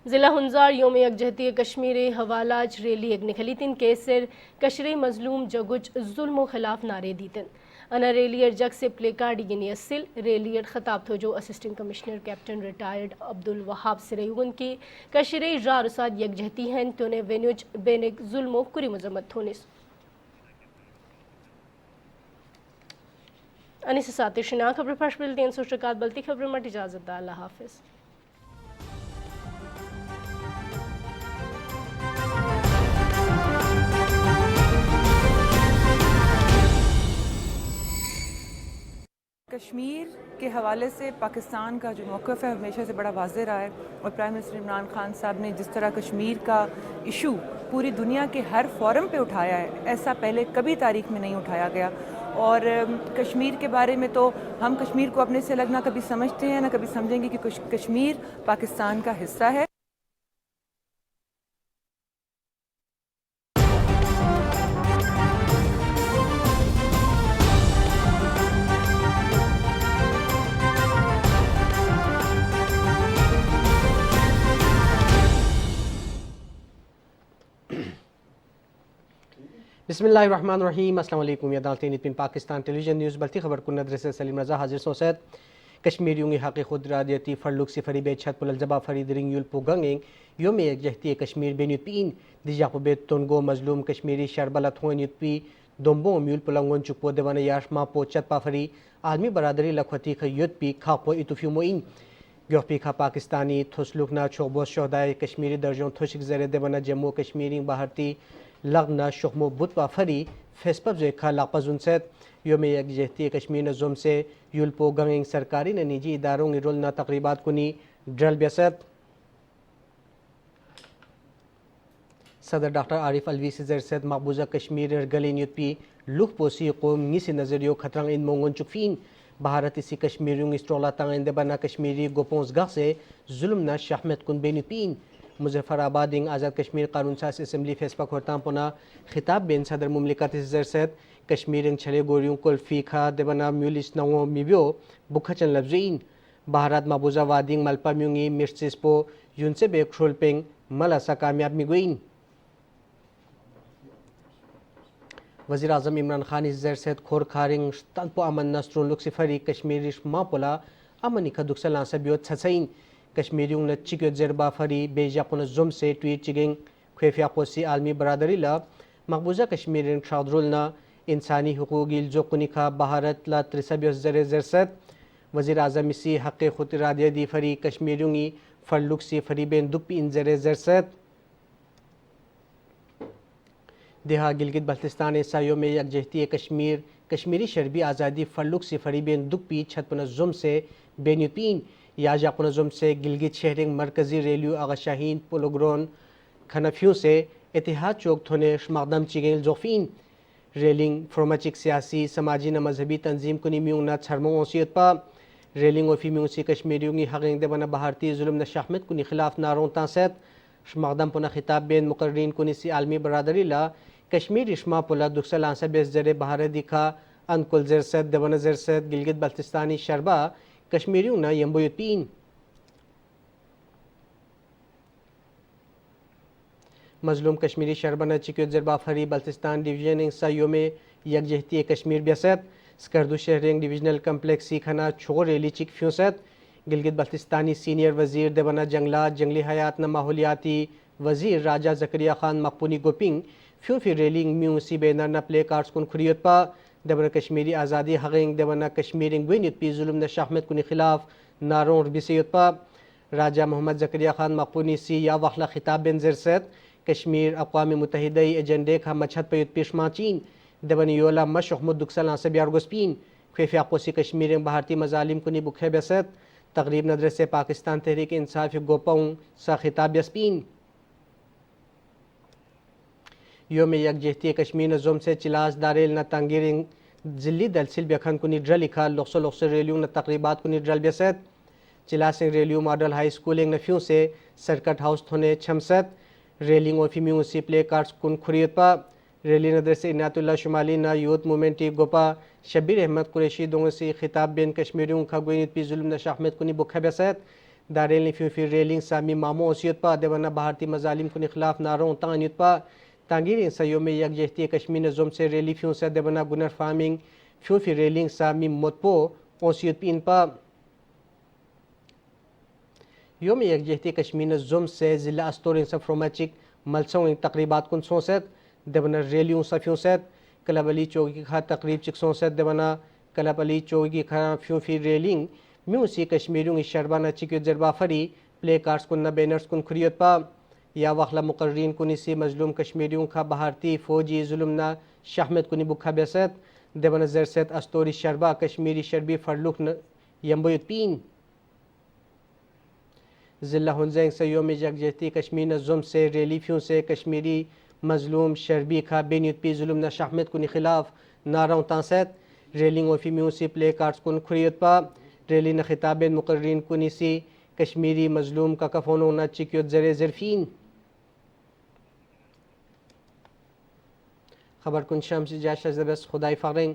S11: ज़िला हुंजार योम यकजहती कश्मीर हवालाज रेली निखलीतिन केसर कशरे मजलूम जगुज जुल्म खिलाफ नारे दीतन अना रेलियर जग से प्लेकार्ड गिनी असिल रेलियर खिताब थो जो assistant commissioner captain retired Abdul Wahab सिरयुन की कशरे रारसाद यकजहती हैं तोने वेन्यूज बेनिक जुल्मो कुरी मजम्मत होनिस अनिस साथ शिना खबर फर्श बिल तीन सोचकात बल्ती खबर मट इजाजत दा अल्लाह हाफिज।
S6: कश्मीर के हवाले से पाकिस्तान का जो मौक़िफ़ है हमेशा से बड़ा वाज़ेह रहा है और प्राइम मिनिस्टर इमरान खान साहब ने जिस तरह कश्मीर का इशू पूरी दुनिया के हर फोरम पे उठाया है ऐसा पहले कभी तारीख़ में नहीं उठाया गया। और कश्मीर के बारे में तो हम कश्मीर को अपने से अलग ना कभी समझते हैं ना कभी समझेंगे कि कश्मीर पाकिस्तान का हिस्सा है।
S12: बिस्मिल्लाहिर्रहमानिर्रहीम अस्सलाम वालेकुम ये दालते नितिन पाकिस्तान टेलीविजन न्यूज़ बल्ती खबर को नदर से सलीम रजा हाजिर सोसैद कश्मीरियों की हक़ खुद रादियती फरलुक से फरीब छत पुल जबा फरीद रिंग यूल पुगंग योम यकजहती कश्मीर बेन युपीन दिजाकुबे तुनगो मजलूम कश्मीरी शरबलत होन युपी दोम्बो म्यूल पुलंगोन चुपो देवान याशमा पोचत पाफरी आलमी बरादरी लखवती युपी खापो इतुफी मोइन योपी खा पाकिस्तानी थुसलुकना चोबो शहदाय कश्मीरी दर्जों थुशिक जरे देवाना जम्मू कश्मीरी भारती लगना शुखमो बुतवा फरी फेसपब जेखा लापजुन सेत योम यकजहती कश्मीर नज़ुम से युल्पो गंग सरकारी ने निजी इदारों की रोलना तकरीबात कुनी ड्रल बेसत सदर डॉक्टर आरिफ अलवी से जरसत मकबूजा कश्मीर गलिन युपी लुक पोसी कौम से नजरियो खतरंग इन मोंगन चुफीन भारत इसी कश्मीरियों स्ट्रोला तंग बना कश्मीरी गोपोंसगा से जुल्म न शहमत कुन बेनुपीन मुजफ्फराबाद इंग आज़ाद कश्मीर कानून साज असम्बली फेसपा खोरताम पुना खिताब बेन सदर मुमलिकत जरसत कश्मीर इंग छले गोरियों कुल्फी खा देवना म्यूलिस नवो मिब्यो बुखचन लफ्जीन भारत मबूजा वादिंग मल्पा म्यूंगी मिर्चिस्पो यूनसे बेक्रोल पेंग मलसा कामयाब मिगुइन वज़ीर आज़म इमरान खान इस जरसत खोर खारिंग तंपो अमन नस्रुन लुक सिफरी कश्मीरी मापोला अमनी का दुक्सला सबियो छसइन कश्मीरियों ने चिक्यो जरबा फरी बेजाकुन जुम से ट्वीट चिगिंग ख्वेफिया पोसी आलमी बरादरी ला मकबूजा कश्मीर शादरुलना इंसानी हुकूक जो कुनिखा भारत ला त्रिसबियो जरे जरसत वज़ीर आज़म इसी हक़ खुद रादिया दी फरी कश्मीरियों की फरलुक सी फरी बेन दुपी इन जरे जरसत देहा गिलगित बल्तिस्तान ईसाइयों में यकजहती कश्मीर कश्मीरी शर्बी आज़ादी फरलुक से फरी बेन दुपी छतपन जुम से बेनुपीन याजाकुनजुम से गिलगित शहरिंग मरकज़ी रेलियो आगा शाहीन पोलोग्रोन खनफियों से इतिहाद चौक थोने शमादम चिगेल जोफीन रेलिंग फ्रोमचिक सियासी समाजी न मजहबी तंजीम कुनी म्यूंगना छरमो ओसियत पा रेलिंग ओफी म्यूंसी कश्मीरियों की हक़ दे बना भारतीय जुल्म न शहमत कुनी खिलाफ नारों तासत शमादम पुना खिताब बेन मुकर्रीन कुनी सी आलमी बरादरी ला कश्मीर इश्मा पुला दुक्सल आंसा बेस जरे भारत दिखा अनकुल जरसत देवन जरसत गिलगित बल्तिस्तानी शरबा कश्मीरियों ना यम्बोयुतीन مظلوم کشمیری شربنا چکیت زربا فری بلتستان ڈویژن سایوں میں یکجہتی کشمیر بیست سکردو شہرنگ ڈویژنل کمپلیکس سیکھنا چھوڑ ریلی چک فیوست گلگت بلتستانی سینئر وزیر دیونا جنگلات جنگلی حیات نہ ماحولیاتی وزیر راجہ زکریہ خان مقپونی گوپنگ فی ریلنگ میوں سی بینر نہ پلے کارڈز کن خریت پا دیونا کشمیری آزادی حقینگ دیونا کشمیرنگ وینیت پی ظلم نہ شاہمت کنی خلاف نارون ربیسیت پا راجہ محمد زکریہ خان مقپونی سی یا وخلا خطاب بن زرست کشمیر اقوام متحدہ ایجنڈے کا مچھت پیت پیشما چین دیونا یولا مشخمد دکسل آنسے بیار گسپین خیفی اقوسی کشمیرنگ بھارتی مظالم کنی بکھے بیست تقریب ندرس پاکستان تحریک انصاف گوپاؤں سا خطاب یسپین یوم یکجہتی کشمیر نظم سے چلاس داریل نہ تنگیرنگ ضلعی دلسل بیخن کنی ڈرل لکھا لوکسو ریلیوں نہ تقریبات کنی ڈرل بیست چلاسنگ ریلیوں ماڈل ہائی سکولنگ نفیوں سے سرکٹ ہاؤس تھونے چھمست ریلنگ اور فیمیوں سی پلے کارڈز کن خریت پا ریلی ندرس عنایت اللہ شمالی نہ یوتھ مومنٹی گوپا شبیر احمد قریشی دونوں سے خطاب بین کشمیریوں کا گوینت پی ظلم نہ شاہمت کنی بکھا بیست داریل نفیوں فی ریلنگ سامی مامو اوسیت پا دیونا بھارتی مظالم کنی خلاف ناروں تانیت پا تانگیر سیوں میں یکجہتی کشمیر نظم سے ریلی فیوں سے دیونا گنر فارمنگ فی ریلنگ سامی متپو اوسیت پین پا یوم یکجہتی کشمیر نظم سے ضلع استورنگ سفرومچک ملسوں تقریبات کن سوست دیونا ریلیوں سفیوں ست کلب علی چوکی کی خواہ تقریب چک سوست دیونا کلب علی چوکی کی خواہ فی ریلنگ میوں سی کشمیریوں شربانہ چکیت زربا فری پلے کارڈز کن نہ بینرز کن خریت پا یا وخلا مقررین کنی سی مظلوم کشمیریوں کا بھارتی فوجی ظلم نہ شاہمت کنی بکھا بیست دیونا زرست استوری شربا کشمیری شربی فرلوک یمبویت پین ضلع ہنزینگ سے یوم یکجہتی کشمیر نظم سے ریلی فیوں سے کشمیری مظلوم شربی کا بینیت پی ظلم نہ شاہمت کنی خلاف ناراؤں تانست ریلنگ اور فیمیوں سی پلے کارڈز کن خریت پا ریلی نہ خطاب مقررین کنی سی کشمیری مظلوم کا کفونوں نہ چکیت زر ظرفین خبر کن شمس جاشہ زبس خدای فارنگ